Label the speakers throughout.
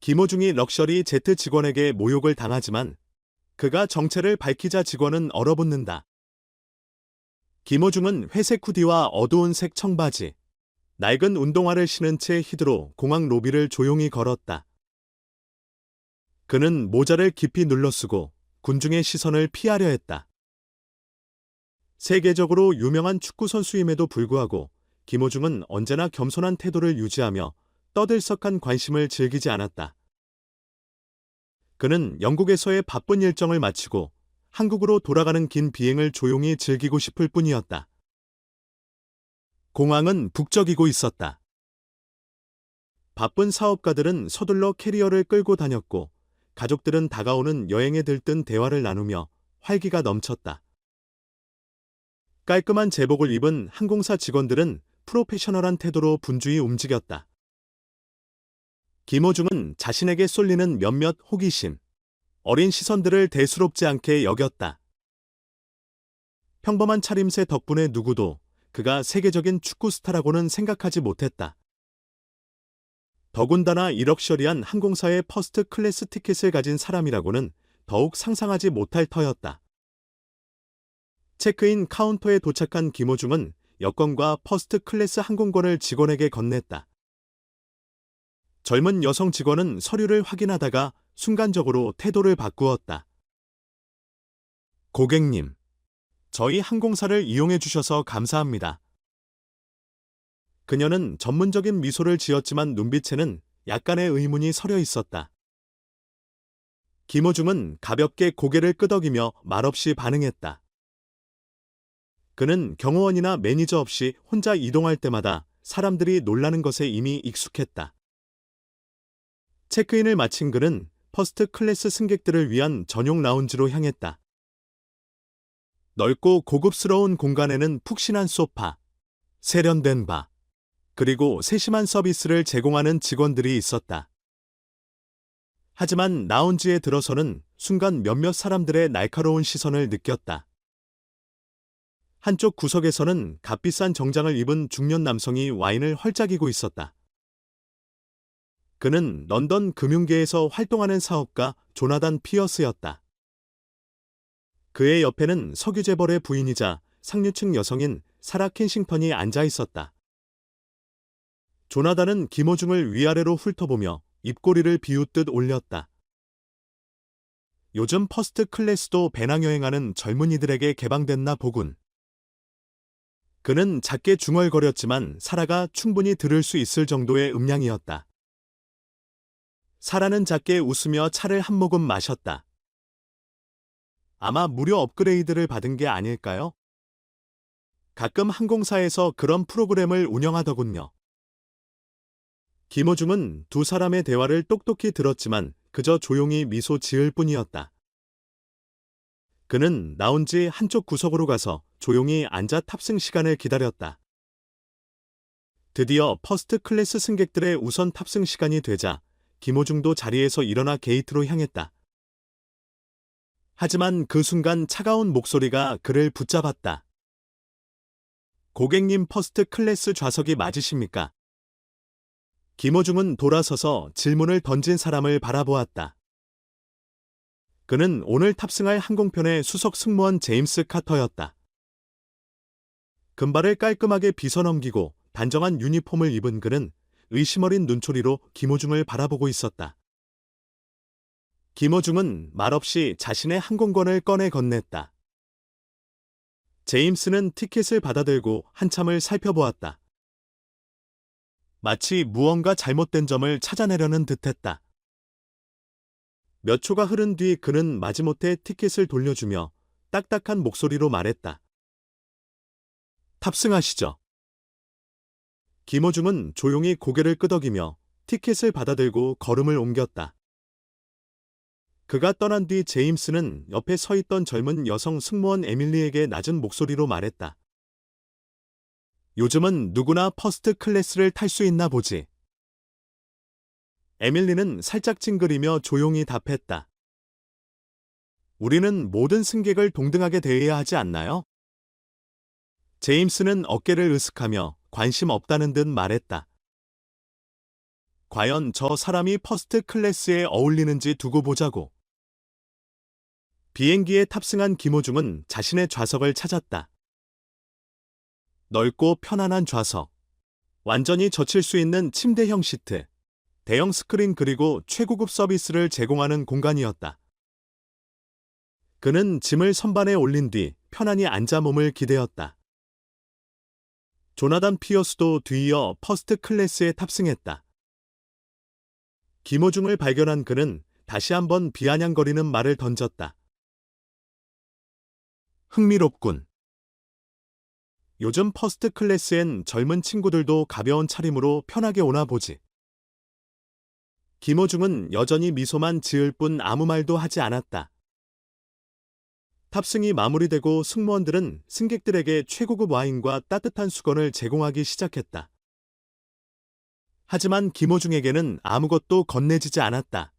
Speaker 1: 김호중이 럭셔리 제트 직원에게 모욕을 당하지만 그가 정체를 밝히자 직원은 얼어붙는다. 김호중은 회색 후디와 어두운 색 청바지, 낡은 운동화를 신은 채 히드로 공항 로비를 조용히 걸었다. 그는 모자를 깊이 눌러쓰고 군중의 시선을 피하려 했다. 세계적으로 유명한 축구 선수임에도 불구하고 김호중은 언제나 겸손한 태도를 유지하며 떠들썩한 관심을 즐기지 않았다. 그는 영국에서의 바쁜 일정을 마치고 한국으로 돌아가는 긴 비행을 조용히 즐기고 싶을 뿐이었다. 공항은 북적이고 있었다. 바쁜 사업가들은 서둘러 캐리어를 끌고 다녔고 가족들은 다가오는 여행에 들뜬 대화를 나누며 활기가 넘쳤다. 깔끔한 제복을 입은 항공사 직원들은 프로페셔널한 태도로 분주히 움직였다. 김호중은 자신에게 쏠리는 몇몇 호기심, 어린 시선들을 대수롭지 않게 여겼다. 평범한 차림새 덕분에 누구도 그가 세계적인 축구 스타라고는 생각하지 못했다. 더군다나 이 럭셔리한 항공사의 퍼스트 클래스 티켓을 가진 사람이라고는 더욱 상상하지 못할 터였다. 체크인 카운터에 도착한 김호중은 여권과 퍼스트 클래스 항공권을 직원에게 건넸다. 젊은 여성 직원은 서류를 확인하다가 순간적으로 태도를 바꾸었다. 고객님, 저희 항공사를 이용해 주셔서 감사합니다. 그녀는 전문적인 미소를 지었지만 눈빛에는 약간의 의문이 서려 있었다. 김호중은 가볍게 고개를 끄덕이며 말없이 반응했다. 그는 경호원이나 매니저 없이 혼자 이동할 때마다 사람들이 놀라는 것에 이미 익숙했다. 체크인을 마친 그는 퍼스트 클래스 승객들을 위한 전용 라운지로 향했다. 넓고 고급스러운 공간에는 푹신한 소파, 세련된 바, 그리고 세심한 서비스를 제공하는 직원들이 있었다. 하지만 라운지에 들어서는 순간 몇몇 사람들의 날카로운 시선을 느꼈다. 한쪽 구석에서는 값비싼 정장을 입은 중년 남성이 와인을 헐짝이고 있었다. 그는 런던 금융계에서 활동하는 사업가 조나단 피어스였다. 그의 옆에는 석유재벌의 부인이자 상류층 여성인 사라 켄싱턴이 앉아 있었다. 조나단은 김호중을 위아래로 훑어보며 입꼬리를 비웃듯 올렸다. 요즘 퍼스트 클래스도 배낭여행하는 젊은이들에게 개방됐나 보군. 그는 작게 중얼거렸지만 사라가 충분히 들을 수 있을 정도의 음량이었다. 사라는 작게 웃으며 차를 한 모금 마셨다. 아마 무료 업그레이드를 받은 게 아닐까요? 가끔 항공사에서 그런 프로그램을 운영하더군요. 김호중은 두 사람의 대화를 똑똑히 들었지만 그저 조용히 미소 지을 뿐이었다. 그는 라운지 한쪽 구석으로 가서 조용히 앉아 탑승 시간을 기다렸다. 드디어 퍼스트 클래스 승객들의 우선 탑승 시간이 되자 김호중도 자리에서 일어나 게이트로 향했다. 하지만 그 순간 차가운 목소리가 그를 붙잡았다. 고객님 퍼스트 클래스 좌석이 맞으십니까? 김호중은 돌아서서 질문을 던진 사람을 바라보았다. 그는 오늘 탑승할 항공편의 수석 승무원 제임스 카터였다. 금발을 깔끔하게 빗어넘기고 단정한 유니폼을 입은 그는 의심 어린 눈초리로 김호중을 바라보고 있었다. 김호중은 말없이 자신의 항공권을 꺼내 건넸다. 제임스는 티켓을 받아들고 한참을 살펴보았다. 마치 무언가 잘못된 점을 찾아내려는 듯했다. 몇 초가 흐른 뒤 그는 마지못해 티켓을 돌려주며 딱딱한 목소리로 말했다. 탑승하시죠. 김호중은 조용히 고개를 끄덕이며 티켓을 받아들고 걸음을 옮겼다. 그가 떠난 뒤 제임스는 옆에 서 있던 젊은 여성 승무원 에밀리에게 낮은 목소리로 말했다. 요즘은 누구나 퍼스트 클래스를 탈 수 있나 보지. 에밀리는 살짝 찡그리며 조용히 답했다. 우리는 모든 승객을 동등하게 대해야 하지 않나요? 제임스는 어깨를 으쓱하며 관심 없다는 듯 말했다. 과연 저 사람이 퍼스트 클래스에 어울리는지 두고 보자고. 비행기에 탑승한 김호중은 자신의 좌석을 찾았다. 넓고 편안한 좌석, 완전히 젖힐 수 있는 침대형 시트, 대형 스크린 그리고 최고급 서비스를 제공하는 공간이었다. 그는 짐을 선반에 올린 뒤 편안히 앉아 몸을 기대었다. 조나단 피어스도 뒤이어 퍼스트 클래스에 탑승했다. 김호중을 발견한 그는 다시 한번 비아냥거리는 말을 던졌다. 흥미롭군. 요즘 퍼스트 클래스엔 젊은 친구들도 가벼운 차림으로 편하게 오나 보지. 김호중은 여전히 미소만 지을 뿐 아무 말도 하지 않았다. 탑승이 마무리되고 승무원들은 승객들에게 최고급 와인과 따뜻한 수건을 제공하기 시작했다. 하지만 김호중에게는 아무것도 건네지지 않았다.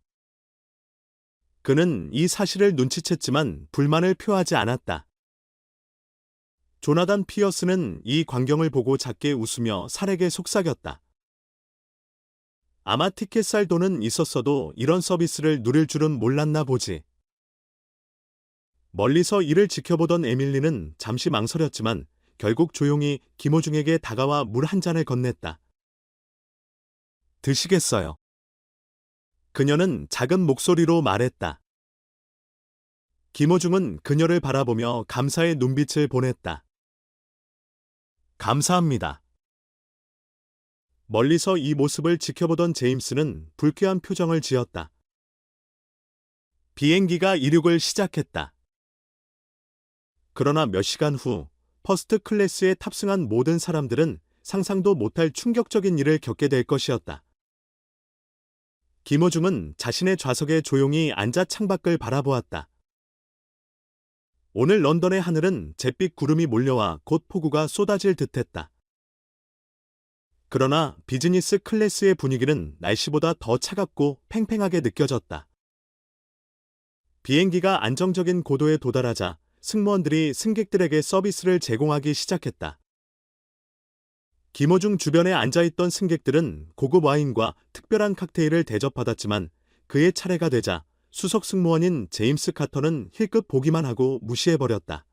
Speaker 1: 그는 이 사실을 눈치챘지만 불만을 표하지 않았다. 조나단 피어스는 이 광경을 보고 작게 웃으며 살에게 속삭였다. 아마 티켓 살 돈은 있었어도 이런 서비스를 누릴 줄은 몰랐나 보지. 멀리서 이를 지켜보던 에밀리는 잠시 망설였지만 결국 조용히 김호중에게 다가와 물 한 잔을 건넸다. 드시겠어요? 그녀는 작은 목소리로 말했다. 김호중은 그녀를 바라보며 감사의 눈빛을 보냈다. 감사합니다. 멀리서 이 모습을 지켜보던 제임스는 불쾌한 표정을 지었다. 비행기가 이륙을 시작했다. 그러나 몇 시간 후 퍼스트 클래스에 탑승한 모든 사람들은 상상도 못할 충격적인 일을 겪게 될 것이었다. 김호중은 자신의 좌석에 조용히 앉아 창밖을 바라보았다. 오늘 런던의 하늘은 잿빛 구름이 몰려와 곧 폭우가 쏟아질 듯했다. 그러나 비즈니스 클래스의 분위기는 날씨보다 더 차갑고 팽팽하게 느껴졌다. 비행기가 안정적인 고도에 도달하자 승무원들이 승객들에게 서비스를 제공하기 시작했다. 김호중 주변에 앉아있던 승객들은 고급 와인과 특별한 칵테일을 대접받았지만 그의 차례가 되자 수석 승무원인 제임스 카터는 힐끗 보기만 하고 무시해버렸다.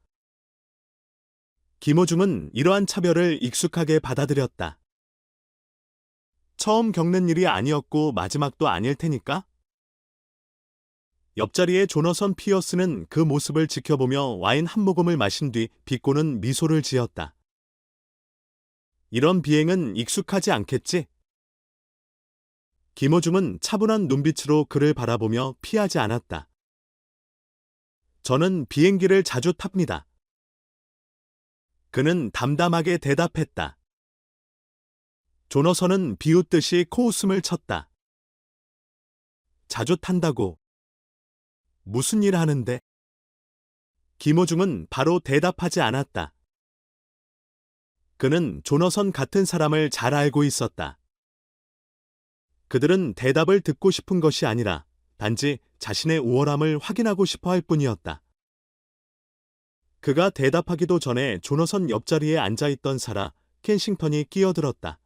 Speaker 1: 김호중은 이러한 차별을 익숙하게 받아들였다. 처음 겪는 일이 아니었고 마지막도 아닐 테니까? 옆자리의 조너선 피어스는 그 모습을 지켜보며 와인 한 모금을 마신 뒤 비꼬는 미소를 지었다. 이런 비행은 익숙하지 않겠지? 김호중은 차분한 눈빛으로 그를 바라보며 피하지 않았다. 저는 비행기를 자주 탑니다. 그는 담담하게 대답했다. 조너선은 비웃듯이 코웃음을 쳤다. 자주 탄다고. 무슨 일 하는데? 김호중은 바로 대답하지 않았다. 그는 조너선 같은 사람을 잘 알고 있었다. 그들은 대답을 듣고 싶은 것이 아니라 단지 자신의 우월함을 확인하고 싶어 할 뿐이었다. 그가 대답하기도 전에 조너선 옆자리에 앉아있던 사라 켄싱턴이 끼어들었다.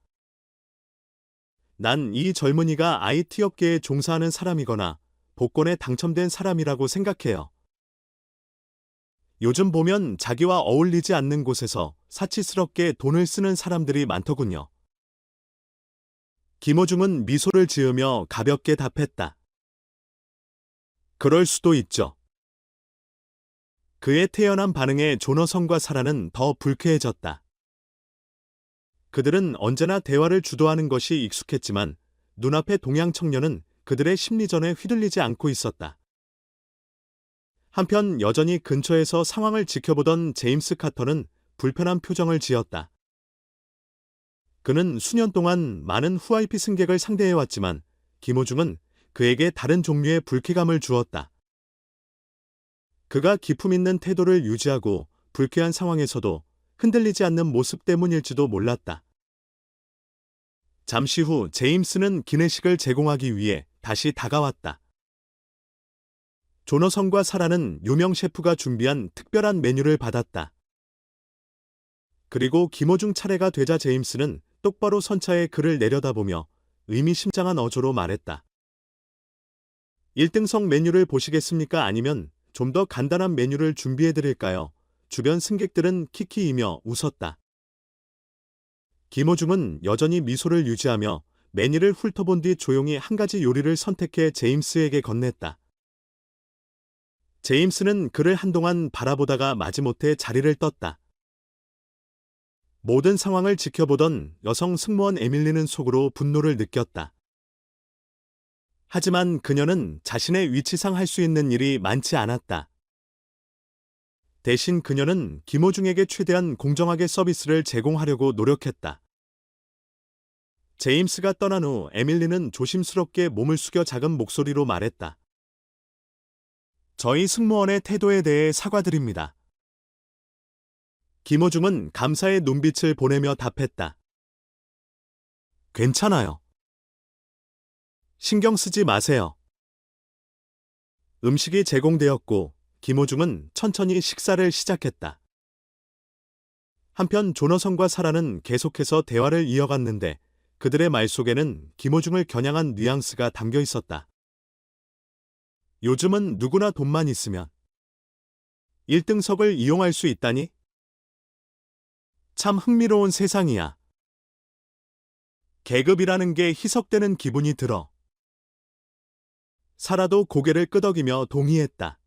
Speaker 1: 난 이 젊은이가 IT 업계에 종사하는 사람이거나 복권에 당첨된 사람이라고 생각해요. 요즘 보면 자기와 어울리지 않는 곳에서 사치스럽게 돈을 쓰는 사람들이 많더군요. 김호중은 미소를 지으며 가볍게 답했다. 그럴 수도 있죠. 그의 태연한 반응에 조너선과 사라는 더 불쾌해졌다. 그들은 언제나 대화를 주도하는 것이 익숙했지만 눈앞의 동양 청년은 그들의 심리전에 휘둘리지 않고 있었다. 한편 여전히 근처에서 상황을 지켜보던 제임스 카터는 불편한 표정을 지었다. 그는 수년 동안 많은 VIP 승객을 상대해왔지만 김호중은 그에게 다른 종류의 불쾌감을 주었다. 그가 기품 있는 태도를 유지하고 불쾌한 상황에서도 흔들리지 않는 모습 때문일지도 몰랐다. 잠시 후 제임스는 기내식을 제공하기 위해 다시 다가왔다. 조너선과 사라는 유명 셰프가 준비한 특별한 메뉴를 받았다. 그리고 김호중 차례가 되자 제임스는 똑바로 선 차에 그를 내려다보며 의미심장한 어조로 말했다. 1등석 메뉴를 보시겠습니까? 아니면 좀 더 간단한 메뉴를 준비해드릴까요? 주변 승객들은 키키이며 웃었다. 김호중은 여전히 미소를 유지하며 메뉴를 훑어본 뒤 조용히 한 가지 요리를 선택해 제임스에게 건넸다. 제임스는 그를 한동안 바라보다가 마지못해 자리를 떴다. 모든 상황을 지켜보던 여성 승무원 에밀리는 속으로 분노를 느꼈다. 하지만 그녀는 자신의 위치상 할 수 있는 일이 많지 않았다. 대신 그녀는 김호중에게 최대한 공정하게 서비스를 제공하려고 노력했다. 제임스가 떠난 후 에밀리는 조심스럽게 몸을 숙여 작은 목소리로 말했다. 저희 승무원의 태도에 대해 사과드립니다. 김호중은 감사의 눈빛을 보내며 답했다. 괜찮아요. 신경 쓰지 마세요. 음식이 제공되었고 김호중은 천천히 식사를 시작했다. 한편 조너선과 사라는 계속해서 대화를 이어갔는데 그들의 말 속에는 김호중을 겨냥한 뉘앙스가 담겨 있었다. 요즘은 누구나 돈만 있으면 1등석을 이용할 수 있다니? 참 흥미로운 세상이야. 계급이라는 게 희석되는 기분이 들어. 사라도 고개를 끄덕이며 동의했다.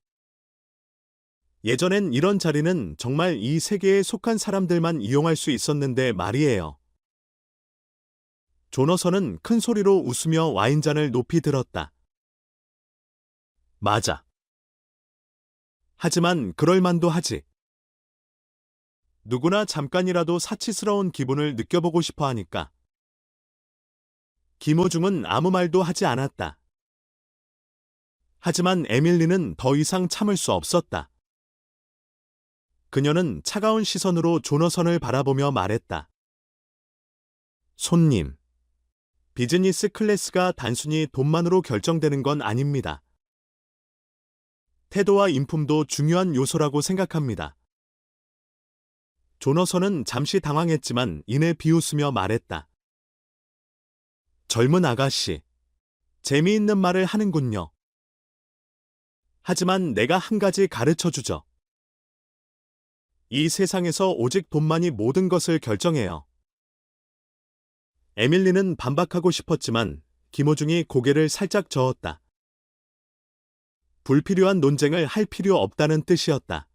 Speaker 1: 예전엔 이런 자리는 정말 이 세계에 속한 사람들만 이용할 수 있었는데 말이에요. 조너선은 큰 소리로 웃으며 와인잔을 높이 들었다. 맞아. 하지만 그럴만도 하지. 누구나 잠깐이라도 사치스러운 기분을 느껴보고 싶어 하니까. 김호중은 아무 말도 하지 않았다. 하지만 에밀리는 더 이상 참을 수 없었다. 그녀는 차가운 시선으로 조너선을 바라보며 말했다. 손님, 비즈니스 클래스가 단순히 돈만으로 결정되는 건 아닙니다. 태도와 인품도 중요한 요소라고 생각합니다. 조너선은 잠시 당황했지만 이내 비웃으며 말했다. 젊은 아가씨, 재미있는 말을 하는군요. 하지만 내가 한 가지 가르쳐주죠. 이 세상에서 오직 돈만이 모든 것을 결정해요. 에밀리는 반박하고 싶었지만 김호중이 고개를 살짝 저었다. 불필요한 논쟁을 할 필요 없다는 뜻이었다.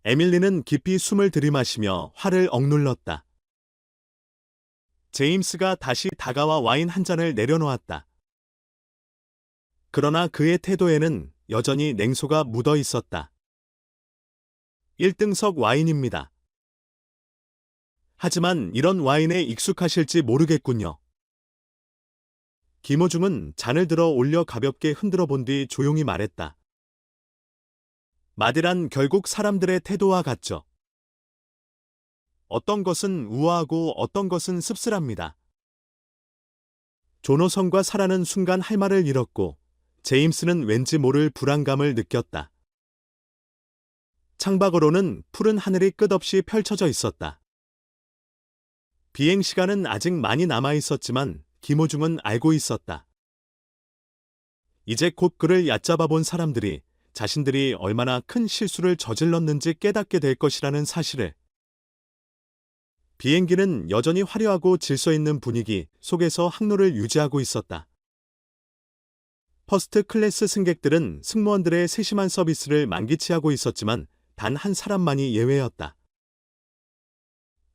Speaker 1: 에밀리는 깊이 숨을 들이마시며 화를 억눌렀다. 제임스가 다시 다가와 와인 한 잔을 내려놓았다. 그러나 그의 태도에는 여전히 냉소가 묻어 있었다. 1등석 와인입니다. 하지만 이런 와인에 익숙하실지 모르겠군요. 김호중은 잔을 들어 올려 가볍게 흔들어 본 뒤 조용히 말했다. 맛이란 결국 사람들의 태도와 같죠. 어떤 것은 우아하고 어떤 것은 씁쓸합니다. 조노선과 사라는 순간 할 말을 잃었고 제임스는 왠지 모를 불안감을 느꼈다. 창밖으로는 푸른 하늘이 끝없이 펼쳐져 있었다. 비행 시간은 아직 많이 남아 있었지만 김호중은 알고 있었다. 이제 곧 그를 얕잡아 본 사람들이 자신들이 얼마나 큰 실수를 저질렀는지 깨닫게 될 것이라는 사실을. 비행기는 여전히 화려하고 질서 있는 분위기 속에서 항로를 유지하고 있었다. 퍼스트 클래스 승객들은 승무원들의 세심한 서비스를 만기치하고 있었지만 단 한 사람만이 예외였다.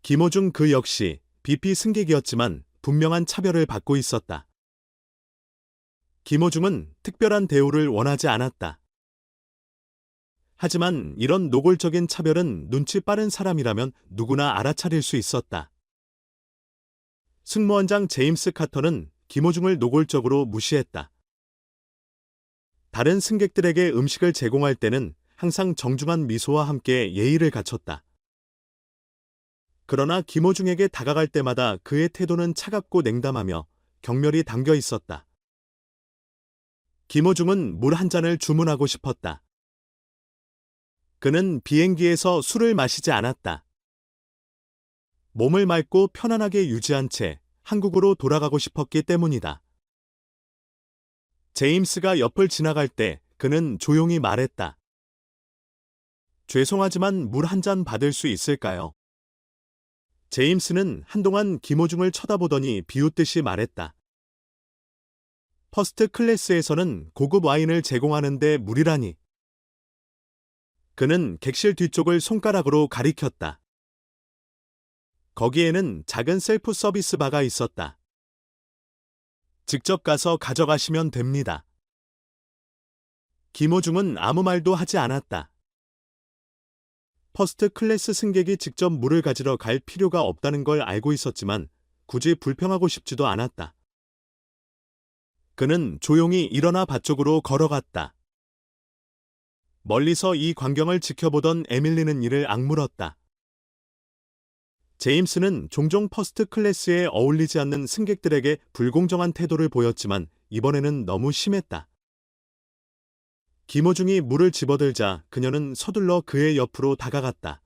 Speaker 1: 김호중 그 역시 BP 승객이었지만 분명한 차별을 받고 있었다. 김호중은 특별한 대우를 원하지 않았다. 하지만 이런 노골적인 차별은 눈치 빠른 사람이라면 누구나 알아차릴 수 있었다. 승무원장 제임스 카터는 김호중을 노골적으로 무시했다. 다른 승객들에게 음식을 제공할 때는 항상 정중한 미소와 함께 예의를 갖췄다. 그러나 김호중에게 다가갈 때마다 그의 태도는 차갑고 냉담하며 경멸이 담겨 있었다. 김호중은 물 한 잔을 주문하고 싶었다. 그는 비행기에서 술을 마시지 않았다. 몸을 맑고 편안하게 유지한 채 한국으로 돌아가고 싶었기 때문이다. 제임스가 옆을 지나갈 때 그는 조용히 말했다. 죄송하지만 물 한 잔 받을 수 있을까요? 제임스는 한동안 김호중을 쳐다보더니 비웃듯이 말했다. 퍼스트 클래스에서는 고급 와인을 제공하는데 물이라니. 그는 객실 뒤쪽을 손가락으로 가리켰다. 거기에는 작은 셀프 서비스 바가 있었다. 직접 가서 가져가시면 됩니다. 김호중은 아무 말도 하지 않았다. 퍼스트 클래스 승객이 직접 물을 가지러 갈 필요가 없다는 걸 알고 있었지만 굳이 불평하고 싶지도 않았다. 그는 조용히 일어나 밭 쪽으로 걸어갔다. 멀리서 이 광경을 지켜보던 에밀리는 이를 악물었다. 제임스는 종종 퍼스트 클래스에 어울리지 않는 승객들에게 불공정한 태도를 보였지만 이번에는 너무 심했다. 김호중이 물을 집어들자 그녀는 서둘러 그의 옆으로 다가갔다.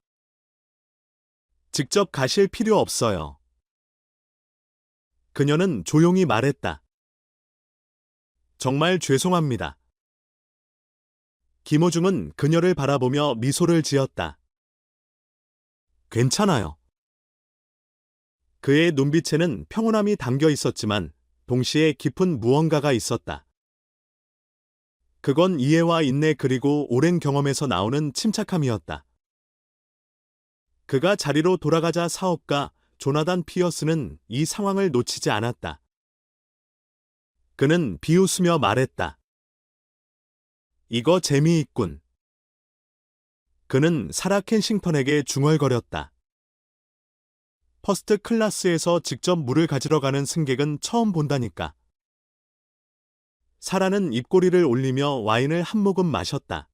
Speaker 1: 직접 가실 필요 없어요. 그녀는 조용히 말했다. 정말 죄송합니다. 김호중은 그녀를 바라보며 미소를 지었다. 괜찮아요. 그의 눈빛에는 평온함이 담겨 있었지만 동시에 깊은 무언가가 있었다. 그건 이해와 인내 그리고 오랜 경험에서 나오는 침착함이었다. 그가 자리로 돌아가자 사업가 조나단 피어스는 이 상황을 놓치지 않았다. 그는 비웃으며 말했다. 이거 재미있군. 그는 사라 켄싱턴에게 중얼거렸다. 퍼스트 클래스에서 직접 물을 가지러 가는 승객은 처음 본다니까. 사라는 입꼬리를 올리며 와인을 한 모금 마셨다.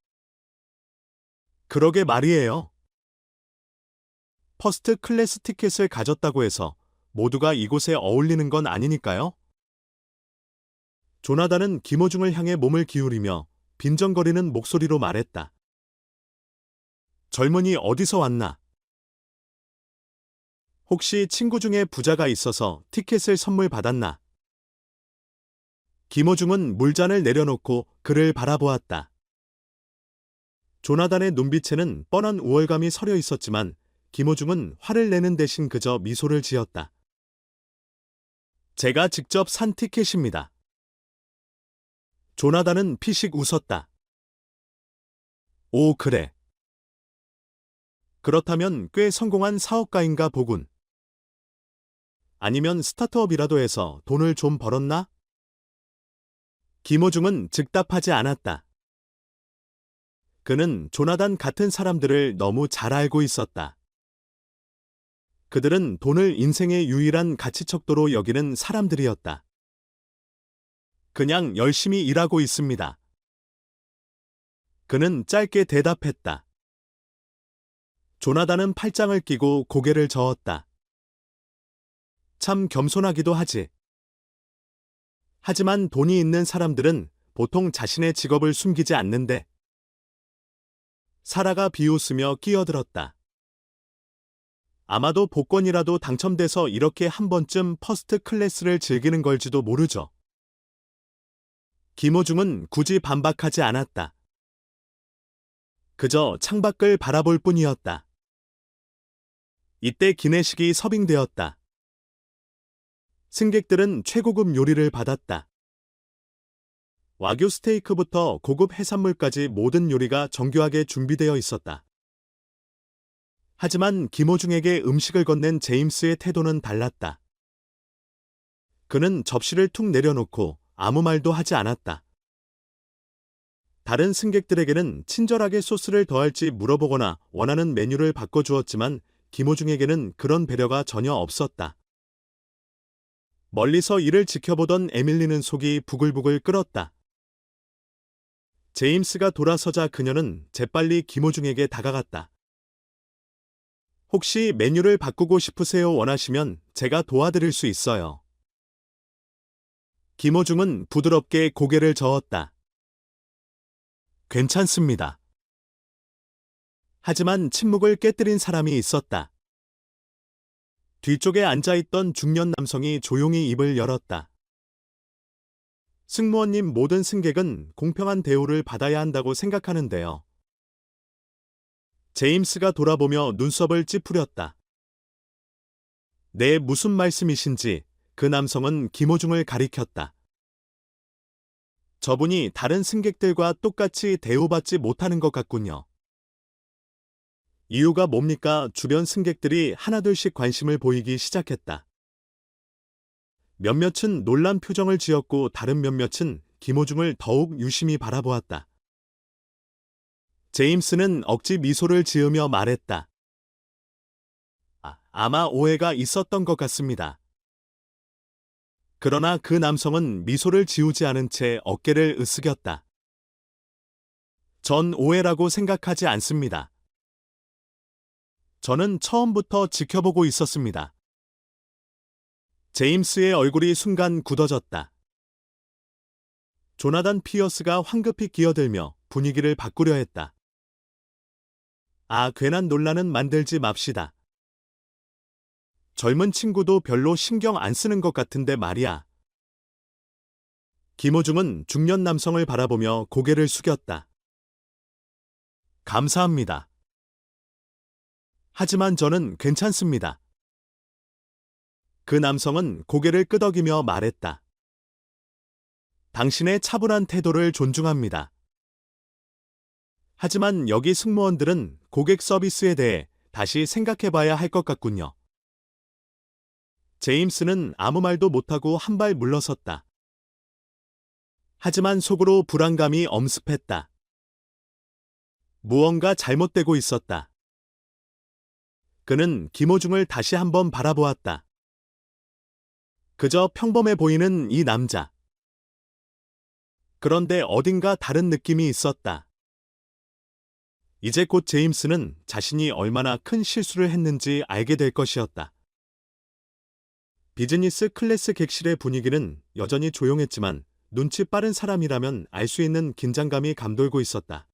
Speaker 1: 그러게 말이에요. 퍼스트 클래스 티켓을 가졌다고 해서 모두가 이곳에 어울리는 건 아니니까요. 조나단은 김호중을 향해 몸을 기울이며 빈정거리는 목소리로 말했다. 젊은이 어디서 왔나? 혹시 친구 중에 부자가 있어서 티켓을 선물 받았나? 김호중은 물잔을 내려놓고 그를 바라보았다. 조나단의 눈빛에는 뻔한 우월감이 서려 있었지만 김호중은 화를 내는 대신 그저 미소를 지었다. 제가 직접 산 티켓입니다. 조나단은 피식 웃었다. 오, 그래. 그렇다면 꽤 성공한 사업가인가 보군. 아니면 스타트업이라도 해서 돈을 좀 벌었나? 김호중은 즉답하지 않았다. 그는 조나단 같은 사람들을 너무 잘 알고 있었다. 그들은 돈을 인생의 유일한 가치척도로 여기는 사람들이었다. 그냥 열심히 일하고 있습니다. 그는 짧게 대답했다. 조나단은 팔짱을 끼고 고개를 저었다. 참 겸손하기도 하지. 하지만 돈이 있는 사람들은 보통 자신의 직업을 숨기지 않는데. 사라가 비웃으며 끼어들었다. 아마도 복권이라도 당첨돼서 이렇게 한 번쯤 퍼스트 클래스를 즐기는 걸지도 모르죠. 김호중은 굳이 반박하지 않았다. 그저 창밖을 바라볼 뿐이었다. 이때 기내식이 서빙되었다. 승객들은 최고급 요리를 받았다. 와규 스테이크부터 고급 해산물까지 모든 요리가 정교하게 준비되어 있었다. 하지만 김호중에게 음식을 건넨 제임스의 태도는 달랐다. 그는 접시를 툭 내려놓고 아무 말도 하지 않았다. 다른 승객들에게는 친절하게 소스를 더할지 물어보거나 원하는 메뉴를 바꿔주었지만 김호중에게는 그런 배려가 전혀 없었다. 멀리서 이를 지켜보던 에밀리는 속이 부글부글 끓었다. 제임스가 돌아서자 그녀는 재빨리 김호중에게 다가갔다. 혹시 메뉴를 바꾸고 싶으세요? 원하시면 제가 도와드릴 수 있어요. 김호중은 부드럽게 고개를 저었다. 괜찮습니다. 하지만 침묵을 깨뜨린 사람이 있었다. 뒤쪽에 앉아있던 중년 남성이 조용히 입을 열었다. 승무원님, 모든 승객은 공평한 대우를 받아야 한다고 생각하는데요. 제임스가 돌아보며 눈썹을 찌푸렸다. 네, 무슨 말씀이신지 그 남성은 김호중을 가리켰다. 저분이 다른 승객들과 똑같이 대우받지 못하는 것 같군요. 이유가 뭡니까? 주변 승객들이 하나둘씩 관심을 보이기 시작했다. 몇몇은 놀란 표정을 지었고 다른 몇몇은 김호중을 더욱 유심히 바라보았다. 제임스는 억지 미소를 지으며 말했다. 아마 오해가 있었던 것 같습니다. 그러나 그 남성은 미소를 지우지 않은 채 어깨를 으쓱였다. 전 오해라고 생각하지 않습니다. 저는 처음부터 지켜보고 있었습니다. 제임스의 얼굴이 순간 굳어졌다. 조나단 피어스가 황급히 기어들며 분위기를 바꾸려 했다. 괜한 논란은 만들지 맙시다. 젊은 친구도 별로 신경 안 쓰는 것 같은데 말이야. 김호중은 중년 남성을 바라보며 고개를 숙였다. 감사합니다. 하지만 저는 괜찮습니다. 그 남성은 고개를 끄덕이며 말했다. 당신의 차분한 태도를 존중합니다. 하지만 여기 승무원들은 고객 서비스에 대해 다시 생각해봐야 할 것 같군요. 제임스는 아무 말도 못하고 한 발 물러섰다. 하지만 속으로 불안감이 엄습했다. 무언가 잘못되고 있었다. 그는 김호중을 다시 한번 바라보았다. 그저 평범해 보이는 이 남자. 그런데 어딘가 다른 느낌이 있었다. 이제 곧 제임스는 자신이 얼마나 큰 실수를 했는지 알게 될 것이었다. 비즈니스 클래스 객실의 분위기는 여전히 조용했지만 눈치 빠른 사람이라면 알 수 있는 긴장감이 감돌고 있었다.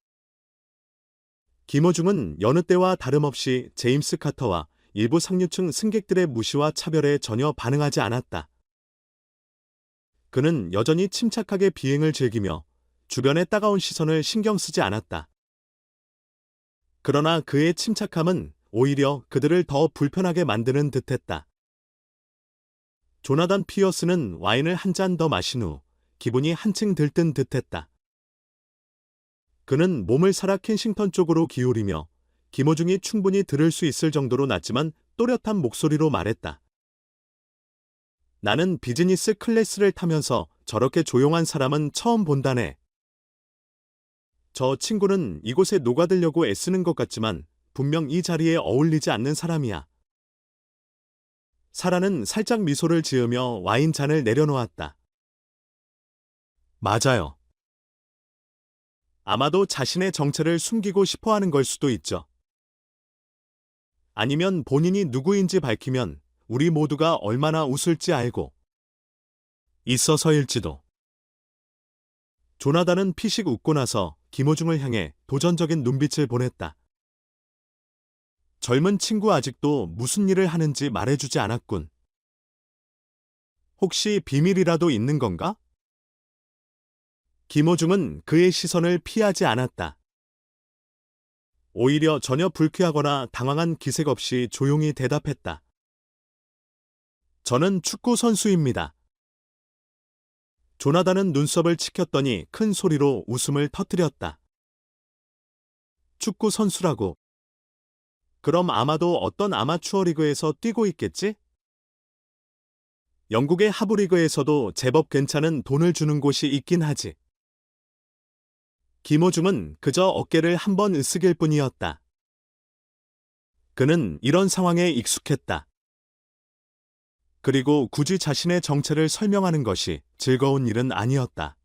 Speaker 1: 김호중은 여느 때와 다름없이 제임스 카터와 일부 상류층 승객들의 무시와 차별에 전혀 반응하지 않았다. 그는 여전히 침착하게 비행을 즐기며 주변의 따가운 시선을 신경 쓰지 않았다. 그러나 그의 침착함은 오히려 그들을 더 불편하게 만드는 듯했다. 조나단 피어스는 와인을 한 잔 더 마신 후 기분이 한층 들뜬 듯했다. 그는 몸을 살아 켄싱턴 쪽으로 기울이며 김호중이 충분히 들을 수 있을 정도로 낮지만 또렷한 목소리로 말했다. 나는 비즈니스 클래스를 타면서 저렇게 조용한 사람은 처음 본다네. 저 친구는 이곳에 녹아들려고 애쓰는 것 같지만 분명 이 자리에 어울리지 않는 사람이야. 사라는 살짝 미소를 지으며 와인 잔을 내려놓았다. 맞아요. 아마도 자신의 정체를 숨기고 싶어 하는 걸 수도 있죠. 아니면 본인이 누구인지 밝히면 우리 모두가 얼마나 웃을지 알고 있어서일지도. 조나단은 피식 웃고 나서 김호중을 향해 도전적인 눈빛을 보냈다. 젊은 친구 아직도 무슨 일을 하는지 말해주지 않았군. 혹시 비밀이라도 있는 건가? 김호중은 그의 시선을 피하지 않았다. 오히려 전혀 불쾌하거나 당황한 기색 없이 조용히 대답했다. 저는 축구 선수입니다. 조나단은 눈썹을 치켰더니 큰 소리로 웃음을 터뜨렸다. 축구 선수라고? 그럼 아마도 어떤 아마추어 리그에서 뛰고 있겠지? 영국의 하부리그에서도 제법 괜찮은 돈을 주는 곳이 있긴 하지. 김호중은 그저 어깨를 한번 으쓱일 뿐이었다. 그는 이런 상황에 익숙했다. 그리고 굳이 자신의 정체를 설명하는 것이 즐거운 일은 아니었다.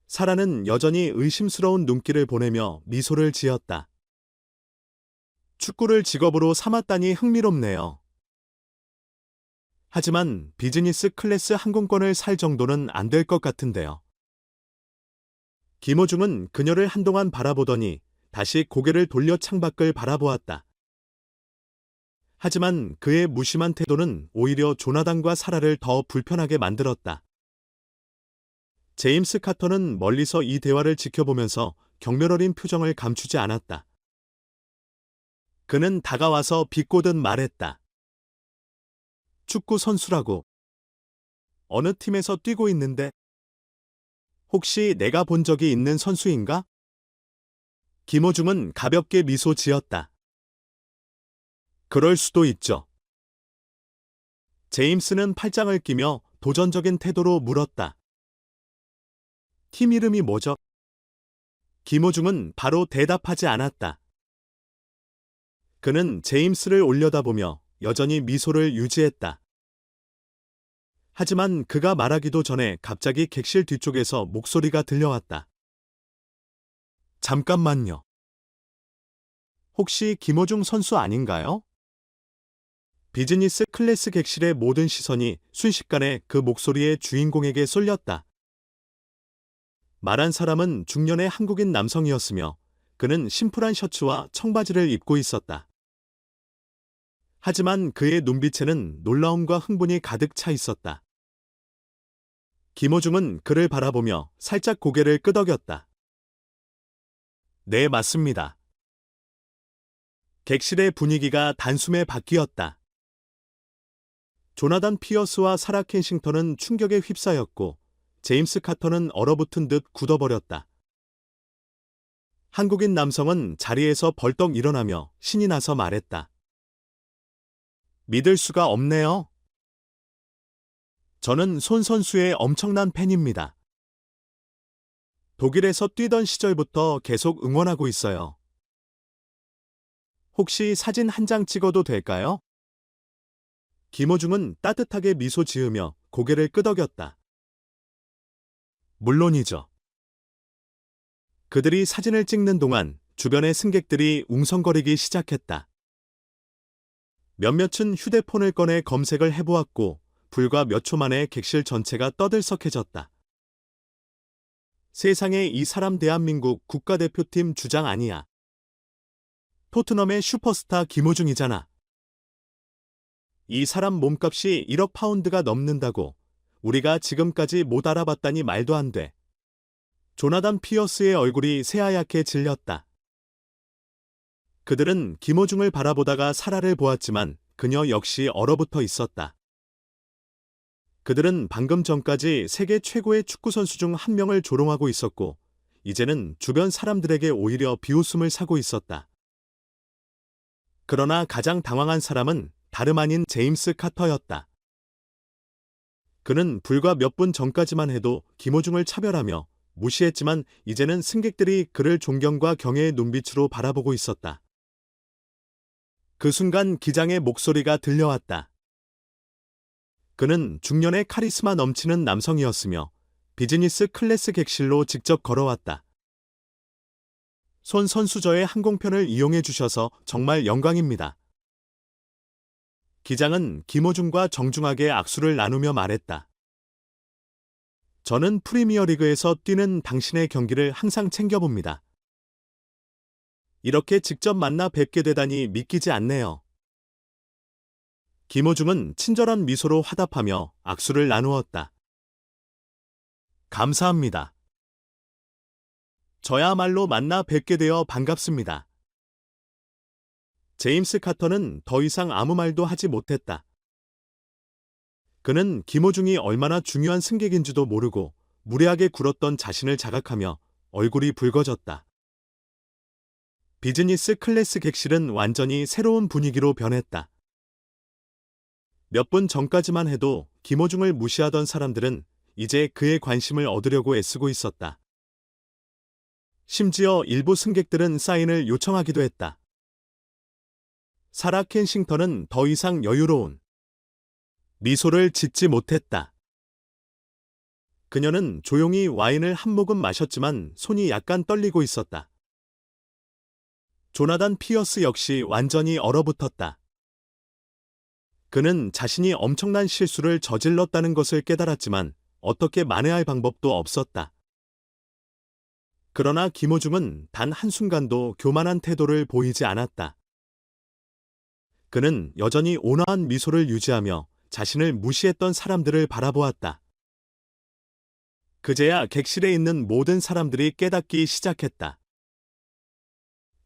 Speaker 1: 사라는 여전히 의심스러운 눈길을 보내며 미소를 지었다. 축구를 직업으로 삼았다니 흥미롭네요. 하지만 비즈니스 클래스 항공권을 살 정도는 안 될 것 같은데요. 김호중은 그녀를 한동안 바라보더니 다시 고개를 돌려 창밖을 바라보았다. 하지만 그의 무심한 태도는 오히려 조나단과 사라를 더 불편하게 만들었다. 제임스 카터는 멀리서 이 대화를 지켜보면서 경멸어린 표정을 감추지 않았다. 그는 다가와서 비꼬듯 말했다. 축구 선수라고. 어느 팀에서 뛰고 있는데? 혹시 내가 본 적이 있는 선수인가? 김호중은 가볍게 미소 지었다. 그럴 수도 있죠. 제임스는 팔짱을 끼며 도전적인 태도로 물었다. 팀 이름이 뭐죠? 김호중은 바로 대답하지 않았다. 그는 제임스를 올려다보며 여전히 미소를 유지했다. 하지만 그가 말하기도 전에 갑자기 객실 뒤쪽에서 목소리가 들려왔다. 잠깐만요. 혹시 김호중 선수 아닌가요? 비즈니스 클래스 객실의 모든 시선이 순식간에 그 목소리의 주인공에게 쏠렸다. 말한 사람은 중년의 한국인 남성이었으며 그는 심플한 셔츠와 청바지를 입고 있었다. 하지만 그의 눈빛에는 놀라움과 흥분이 가득 차 있었다. 김호중은 그를 바라보며 살짝 고개를 끄덕였다. 네, 맞습니다. 객실의 분위기가 단숨에 바뀌었다. 조나단 피어스와 사라 켄싱턴은 충격에 휩싸였고 제임스 카터는 얼어붙은 듯 굳어버렸다. 한국인 남성은 자리에서 벌떡 일어나며 신이 나서 말했다. 믿을 수가 없네요. 저는 손 선수의 엄청난 팬입니다. 독일에서 뛰던 시절부터 계속 응원하고 있어요. 혹시 사진 한 장 찍어도 될까요? 김호중은 따뜻하게 미소 지으며 고개를 끄덕였다. 물론이죠. 그들이 사진을 찍는 동안 주변의 승객들이 웅성거리기 시작했다. 몇몇은 휴대폰을 꺼내 검색을 해보았고 불과 몇 초 만에 객실 전체가 떠들썩해졌다. 세상에, 이 사람 대한민국 국가대표팀 주장 아니야. 토트넘의 슈퍼스타 김호중이잖아. 이 사람 몸값이 1억 파운드가 넘는다고 우리가 지금까지 못 알아봤다니 말도 안 돼. 조나단 피어스의 얼굴이 새하얗게 질렸다. 그들은 김호중을 바라보다가 사라를 보았지만 그녀 역시 얼어붙어 있었다. 그들은 방금 전까지 세계 최고의 축구선수 중 한 명을 조롱하고 있었고 이제는 주변 사람들에게 오히려 비웃음을 사고 있었다. 그러나 가장 당황한 사람은 다름 아닌 제임스 카터였다. 그는 불과 몇 분 전까지만 해도 김호중을 차별하며 무시했지만 이제는 승객들이 그를 존경과 경애의 눈빛으로 바라보고 있었다. 그 순간 기장의 목소리가 들려왔다. 그는 중년의 카리스마 넘치는 남성이었으며 비즈니스 클래스 객실로 직접 걸어왔다. 손 선수, 저의 항공편을 이용해 주셔서 정말 영광입니다. 기장은 김호중과 정중하게 악수를 나누며 말했다. 저는 프리미어리그에서 뛰는 당신의 경기를 항상 챙겨봅니다. 이렇게 직접 만나 뵙게 되다니 믿기지 않네요. 김호중은 친절한 미소로 화답하며 악수를 나누었다. 감사합니다. 저야말로 만나 뵙게 되어 반갑습니다. 제임스 카터는 더 이상 아무 말도 하지 못했다. 그는 김호중이 얼마나 중요한 승객인지도 모르고 무례하게 굴었던 자신을 자각하며 얼굴이 붉어졌다. 비즈니스 클래스 객실은 완전히 새로운 분위기로 변했다. 몇 분 전까지만 해도 김호중을 무시하던 사람들은 이제 그의 관심을 얻으려고 애쓰고 있었다. 심지어 일부 승객들은 사인을 요청하기도 했다. 사라 켄싱턴은 더 이상 여유로운 미소를 짓지 못했다. 그녀는 조용히 와인을 한 모금 마셨지만 손이 약간 떨리고 있었다. 조나단 피어스 역시 완전히 얼어붙었다. 그는 자신이 엄청난 실수를 저질렀다는 것을 깨달았지만 어떻게 만회할 방법도 없었다. 그러나 김호중은 단 한순간도 교만한 태도를 보이지 않았다. 그는 여전히 온화한 미소를 유지하며 자신을 무시했던 사람들을 바라보았다. 그제야 객실에 있는 모든 사람들이 깨닫기 시작했다.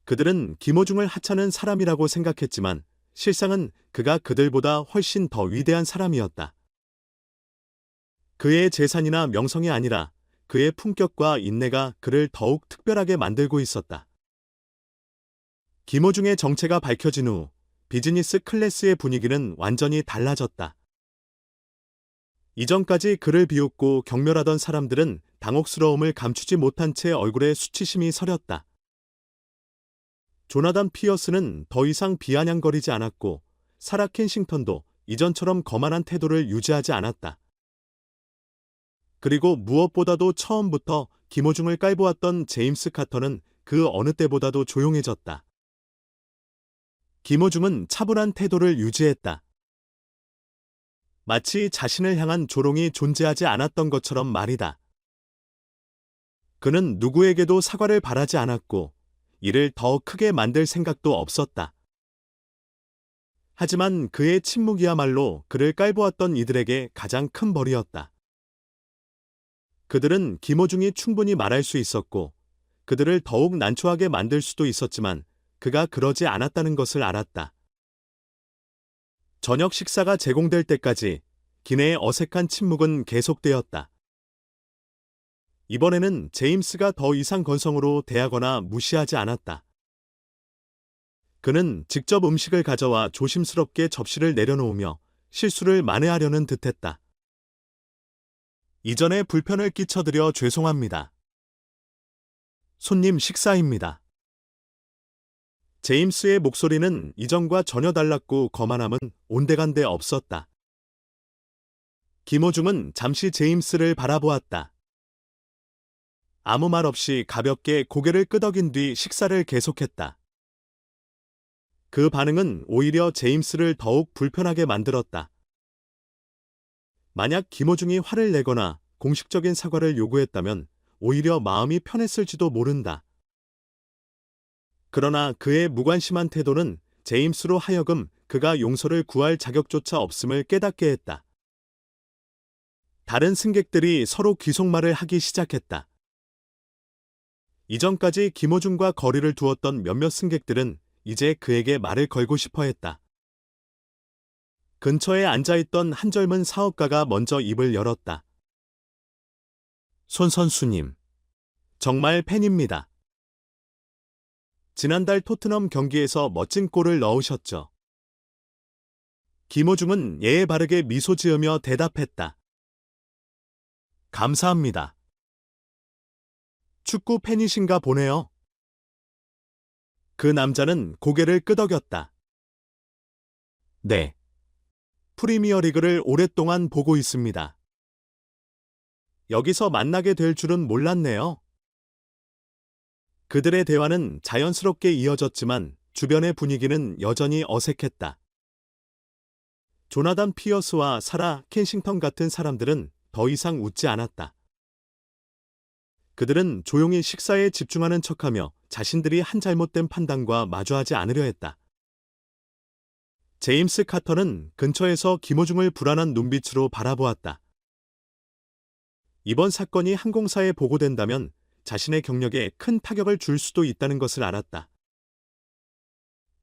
Speaker 1: 그들은 김호중을 하찮은 사람이라고 생각했지만 실상은 그가 그들보다 훨씬 더 위대한 사람이었다. 그의 재산이나 명성이 아니라 그의 품격과 인내가 그를 더욱 특별하게 만들고 있었다. 김호중의 정체가 밝혀진 후 비즈니스 클래스의 분위기는 완전히 달라졌다. 이전까지 그를 비웃고 경멸하던 사람들은 당혹스러움을 감추지 못한 채 얼굴에 수치심이 서렸다. 조나단 피어스는 더 이상 비아냥거리지 않았고 사라 켄싱턴도 이전처럼 거만한 태도를 유지하지 않았다. 그리고 무엇보다도 처음부터 김호중을 깔보았던 제임스 카터는 그 어느 때보다도 조용해졌다. 김호중은 차분한 태도를 유지했다. 마치 자신을 향한 조롱이 존재하지 않았던 것처럼 말이다. 그는 누구에게도 사과를 바라지 않았고 이를 더 크게 만들 생각도 없었다. 하지만 그의 침묵이야말로 그를 깔보았던 이들에게 가장 큰 벌이었다. 그들은 김호중이 충분히 말할 수 있었고 그들을 더욱 난처하게 만들 수도 있었지만 그가 그러지 않았다는 것을 알았다. 저녁 식사가 제공될 때까지 기내의 어색한 침묵은 계속되었다. 이번에는 제임스가 더 이상 건성으로 대하거나 무시하지 않았다. 그는 직접 음식을 가져와 조심스럽게 접시를 내려놓으며 실수를 만회하려는 듯했다. 이전에 불편을 끼쳐드려 죄송합니다. 손님 식사입니다. 제임스의 목소리는 이전과 전혀 달랐고 거만함은 온데간데 없었다. 김호중은 잠시 제임스를 바라보았다. 아무 말 없이 가볍게 고개를 끄덕인 뒤 식사를 계속했다. 그 반응은 오히려 제임스를 더욱 불편하게 만들었다. 만약 김호중이 화를 내거나 공식적인 사과를 요구했다면 오히려 마음이 편했을지도 모른다. 그러나 그의 무관심한 태도는 제임스로 하여금 그가 용서를 구할 자격조차 없음을 깨닫게 했다. 다른 승객들이 서로 귀속말을 하기 시작했다. 이전까지 김호중과 거리를 두었던 몇몇 승객들은 이제 그에게 말을 걸고 싶어 했다. 근처에 앉아있던 한 젊은 사업가가 먼저 입을 열었다. 손 선수님, 정말 팬입니다. 지난달 토트넘 경기에서 멋진 골을 넣으셨죠. 김호중은 예에 바르게 미소 지으며 대답했다. 감사합니다. 축구 팬이신가 보네요. 그 남자는 고개를 끄덕였다. 네. 프리미어리그를 오랫동안 보고 있습니다. 여기서 만나게 될 줄은 몰랐네요. 그들의 대화는 자연스럽게 이어졌지만 주변의 분위기는 여전히 어색했다. 조나단 피어스와 사라 켄싱턴 같은 사람들은 더 이상 웃지 않았다. 그들은 조용히 식사에 집중하는 척하며 자신들이 한 잘못된 판단과 마주하지 않으려 했다. 제임스 카터는 근처에서 김호중을 불안한 눈빛으로 바라보았다. 이번 사건이 항공사에 보고된다면 자신의 경력에 큰 타격을 줄 수도 있다는 것을 알았다.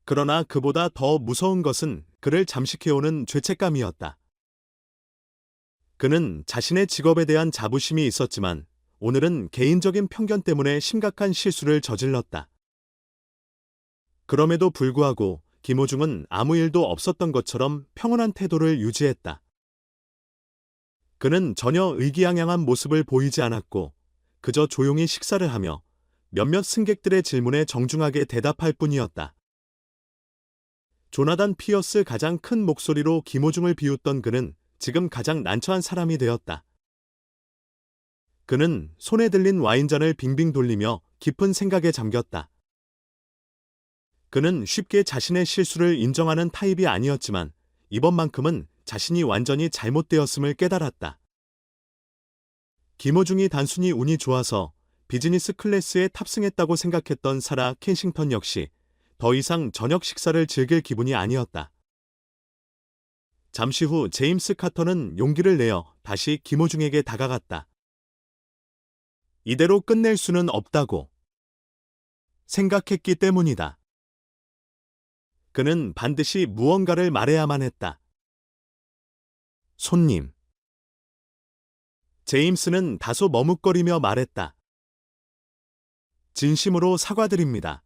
Speaker 1: 그러나 그보다 더 무서운 것은 그를 잠식해오는 죄책감이었다. 그는 자신의 직업에 대한 자부심이 있었지만 오늘은 개인적인 편견 때문에 심각한 실수를 저질렀다. 그럼에도 불구하고 김호중은 아무 일도 없었던 것처럼 평온한 태도를 유지했다. 그는 전혀 의기양양한 모습을 보이지 않았고 그저 조용히 식사를 하며 몇몇 승객들의 질문에 정중하게 대답할 뿐이었다. 조나단 피어스 가장 큰 목소리로 김호중을 비웃던 그는 지금 가장 난처한 사람이 되었다. 그는 손에 들린 와인잔을 빙빙 돌리며 깊은 생각에 잠겼다. 그는 쉽게 자신의 실수를 인정하는 타입이 아니었지만 이번만큼은 자신이 완전히 잘못되었음을 깨달았다. 김호중이 단순히 운이 좋아서 비즈니스 클래스에 탑승했다고 생각했던 사라 켄싱턴 역시 더 이상 저녁 식사를 즐길 기분이 아니었다. 잠시 후 제임스 카터는 용기를 내어 다시 김호중에게 다가갔다. 이대로 끝낼 수는 없다고 생각했기 때문이다. 그는 반드시 무언가를 말해야만 했다. 손님. 제임스는 다소 머뭇거리며 말했다. 진심으로 사과드립니다.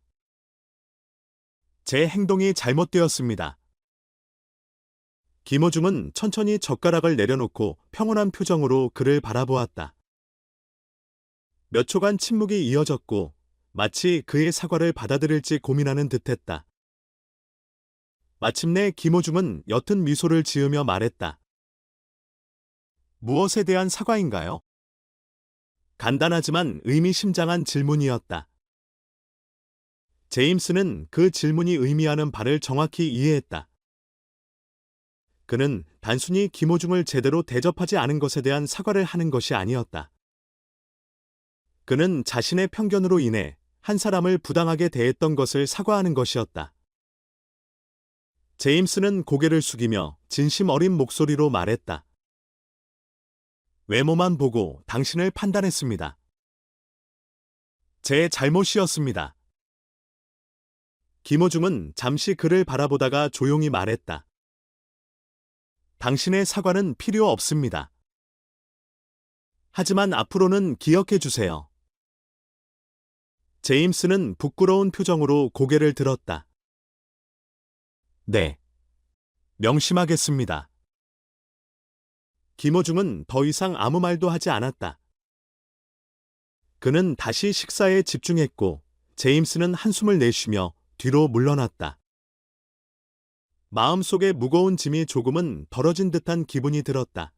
Speaker 1: 제 행동이 잘못되었습니다. 김호중은 천천히 젓가락을 내려놓고 평온한 표정으로 그를 바라보았다. 몇 초간 침묵이 이어졌고 마치 그의 사과를 받아들일지 고민하는 듯했다. 마침내 김호중은 옅은 미소를 지으며 말했다. 무엇에 대한 사과인가요? 간단하지만 의미심장한 질문이었다. 제임스는 그 질문이 의미하는 바를 정확히 이해했다. 그는 단순히 김호중을 제대로 대접하지 않은 것에 대한 사과를 하는 것이 아니었다. 그는 자신의 편견으로 인해 한 사람을 부당하게 대했던 것을 사과하는 것이었다. 제임스는 고개를 숙이며 진심 어린 목소리로 말했다. 외모만 보고 당신을 판단했습니다. 제 잘못이었습니다. 김호중은 잠시 그를 바라보다가 조용히 말했다. 당신의 사과는 필요 없습니다. 하지만 앞으로는 기억해 주세요. 제임스는 부끄러운 표정으로 고개를 들었다. 네. 명심하겠습니다. 김호중은 더 이상 아무 말도 하지 않았다. 그는 다시 식사에 집중했고 제임스는 한숨을 내쉬며 뒤로 물러났다. 마음속에 무거운 짐이 조금은 덜어진 듯한 기분이 들었다.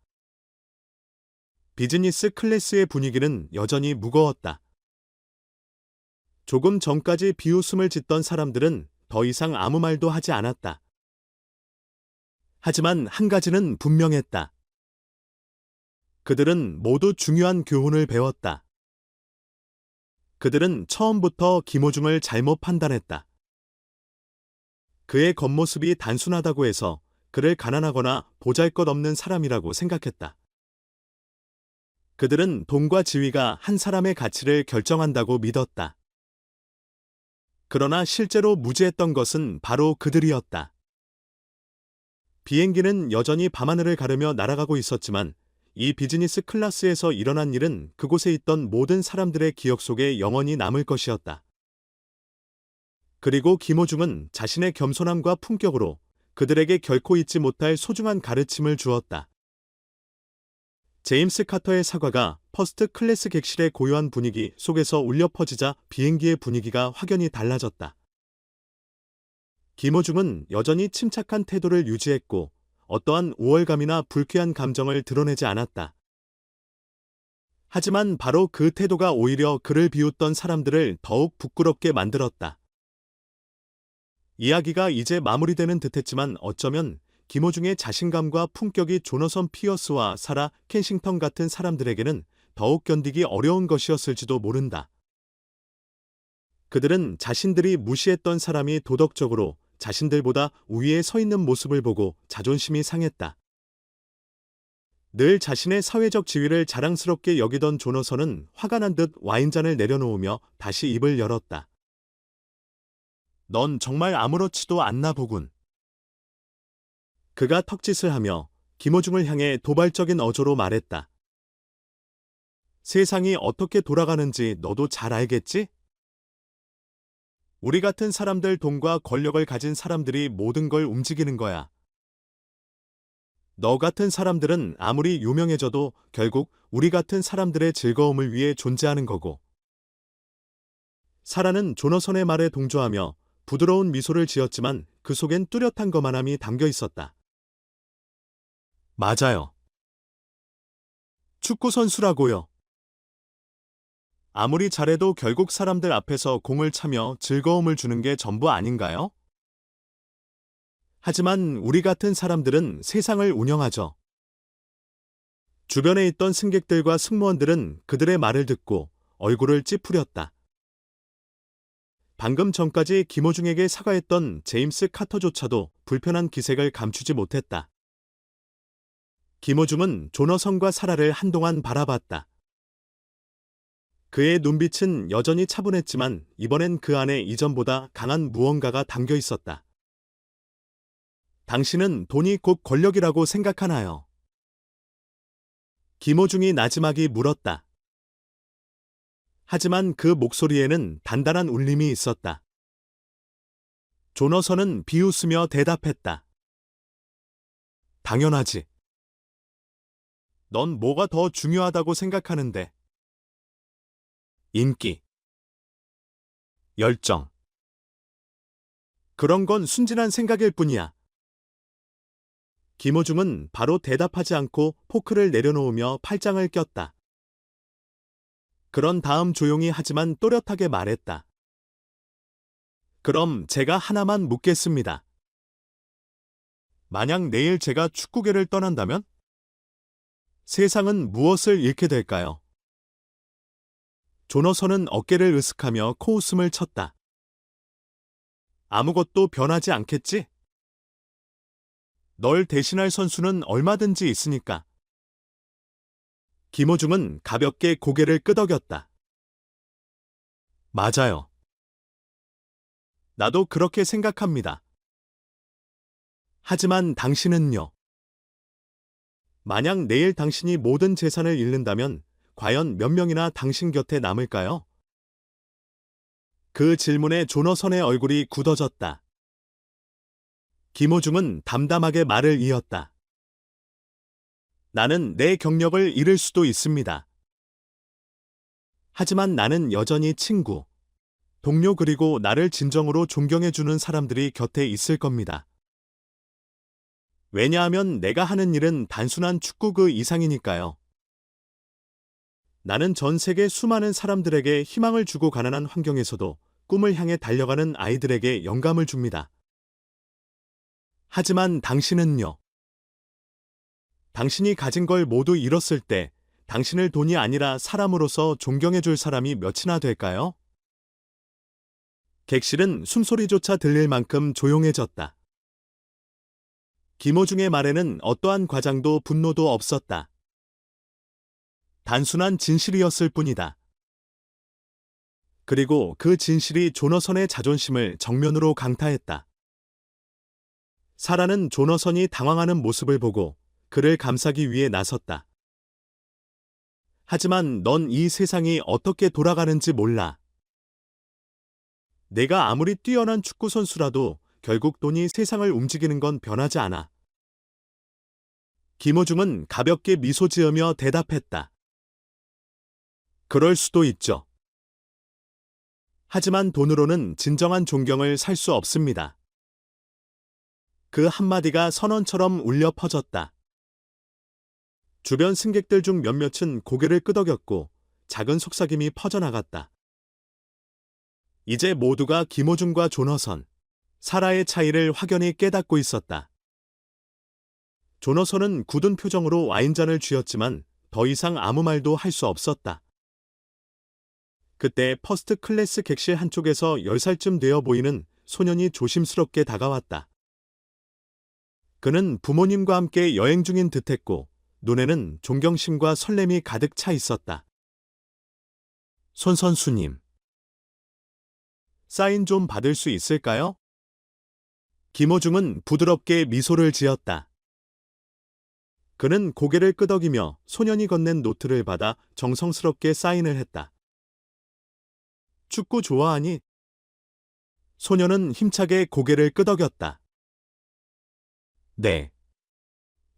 Speaker 1: 비즈니스 클래스의 분위기는 여전히 무거웠다. 조금 전까지 비웃음을 짓던 사람들은 더 이상 아무 말도 하지 않았다. 하지만 한 가지는 분명했다. 그들은 모두 중요한 교훈을 배웠다. 그들은 처음부터 김호중을 잘못 판단했다. 그의 겉모습이 단순하다고 해서 그를 가난하거나 보잘것없는 사람이라고 생각했다. 그들은 돈과 지위가 한 사람의 가치를 결정한다고 믿었다. 그러나 실제로 무지했던 것은 바로 그들이었다. 비행기는 여전히 밤하늘을 가르며 날아가고 있었지만 이 비즈니스 클래스에서 일어난 일은 그곳에 있던 모든 사람들의 기억 속에 영원히 남을 것이었다. 그리고 김호중은 자신의 겸손함과 품격으로 그들에게 결코 잊지 못할 소중한 가르침을 주었다. 제임스 카터의 사과가 퍼스트 클래스 객실의 고요한 분위기 속에서 울려 퍼지자 비행기의 분위기가 확연히 달라졌다. 김호중은 여전히 침착한 태도를 유지했고 어떠한 우월감이나 불쾌한 감정을 드러내지 않았다. 하지만 바로 그 태도가 오히려 그를 비웃던 사람들을 더욱 부끄럽게 만들었다. 이야기가 이제 마무리되는 듯했지만 어쩌면 김호중의 자신감과 품격이 조너선 피어스와 사라 켄싱턴 같은 사람들에게는 더욱 견디기 어려운 것이었을지도 모른다. 그들은 자신들이 무시했던 사람이 도덕적으로 자신들보다 우위에 서 있는 모습을 보고 자존심이 상했다. 늘 자신의 사회적 지위를 자랑스럽게 여기던 조너선은 화가 난 듯 와인잔을 내려놓으며 다시 입을 열었다. 넌 정말 아무렇지도 않나 보군. 그가 턱짓을 하며 김호중을 향해 도발적인 어조로 말했다. 세상이 어떻게 돌아가는지 너도 잘 알겠지? 우리 같은 사람들 돈과 권력을 가진 사람들이 모든 걸 움직이는 거야. 너 같은 사람들은 아무리 유명해져도 결국 우리 같은 사람들의 즐거움을 위해 존재하는 거고. 사라는 조너선의 말에 동조하며 부드러운 미소를 지었지만 그 속엔 뚜렷한 거만함이 담겨 있었다. 맞아요. 축구 선수라고요. 아무리 잘해도 결국 사람들 앞에서 공을 차며 즐거움을 주는 게 전부 아닌가요? 하지만 우리 같은 사람들은 세상을 운영하죠. 주변에 있던 승객들과 승무원들은 그들의 말을 듣고 얼굴을 찌푸렸다. 방금 전까지 김호중에게 사과했던 제임스 카터조차도 불편한 기색을 감추지 못했다. 김호중은 조너선과 사라를 한동안 바라봤다. 그의 눈빛은 여전히 차분했지만 이번엔 그 안에 이전보다 강한 무언가가 담겨 있었다. 당신은 돈이 곧 권력이라고 생각하나요? 김호중이 나지막이 물었다. 하지만 그 목소리에는 단단한 울림이 있었다. 조너선은 비웃으며 대답했다. 당연하지. 넌 뭐가 더 중요하다고 생각하는데? 인기, 열정. 그런 건 순진한 생각일 뿐이야. 김호중은 바로 대답하지 않고 포크를 내려놓으며 팔짱을 꼈다. 그런 다음 조용히 하지만 또렷하게 말했다. 그럼 제가 하나만 묻겠습니다. 만약 내일 제가 축구계를 떠난다면? 세상은 무엇을 잃게 될까요? 조너선은 어깨를 으쓱하며 코웃음을 쳤다. 아무것도 변하지 않겠지? 널 대신할 선수는 얼마든지 있으니까. 김호중은 가볍게 고개를 끄덕였다. 맞아요. 나도 그렇게 생각합니다. 하지만 당신은요? 만약 내일 당신이 모든 재산을 잃는다면 과연 몇 명이나 당신 곁에 남을까요? 그 질문에 조너선의 얼굴이 굳어졌다. 김호중은 담담하게 말을 이었다. 나는 내 경력을 잃을 수도 있습니다. 하지만 나는 여전히 친구, 동료 그리고 나를 진정으로 존경해주는 사람들이 곁에 있을 겁니다. 왜냐하면 내가 하는 일은 단순한 축구 그 이상이니까요. 나는 전 세계 수많은 사람들에게 희망을 주고 가난한 환경에서도 꿈을 향해 달려가는 아이들에게 영감을 줍니다. 하지만 당신은요? 당신이 가진 걸 모두 잃었을 때 당신을 돈이 아니라 사람으로서 존경해줄 사람이 몇이나 될까요? 객실은 숨소리조차 들릴 만큼 조용해졌다. 김호중의 말에는 어떠한 과장도 분노도 없었다. 단순한 진실이었을 뿐이다. 그리고 그 진실이 조너선의 자존심을 정면으로 강타했다. 사라는 조너선이 당황하는 모습을 보고 그를 감싸기 위해 나섰다. 하지만 넌 이 세상이 어떻게 돌아가는지 몰라. 내가 아무리 뛰어난 축구 선수라도 결국 돈이 세상을 움직이는 건 변하지 않아. 김호중은 가볍게 미소 지으며 대답했다. 그럴 수도 있죠. 하지만 돈으로는 진정한 존경을 살 수 없습니다. 그 한마디가 선언처럼 울려 퍼졌다. 주변 승객들 중 몇몇은 고개를 끄덕였고 작은 속삭임이 퍼져나갔다. 이제 모두가 김호중과 조너선, 사라의 차이를 확연히 깨닫고 있었다. 조너선은 굳은 표정으로 와인잔을 쥐었지만 더 이상 아무 말도 할 수 없었다. 그때 퍼스트 클래스 객실 한쪽에서 10살쯤 되어 보이는 소년이 조심스럽게 다가왔다. 그는 부모님과 함께 여행 중인 듯했고 눈에는 존경심과 설렘이 가득 차 있었다. 손 선수님, 사인 좀 받을 수 있을까요? 김호중은 부드럽게 미소를 지었다. 그는 고개를 끄덕이며 소년이 건넨 노트를 받아 정성스럽게 사인을 했다. 축구 좋아하니? 소년은 힘차게 고개를 끄덕였다. 네.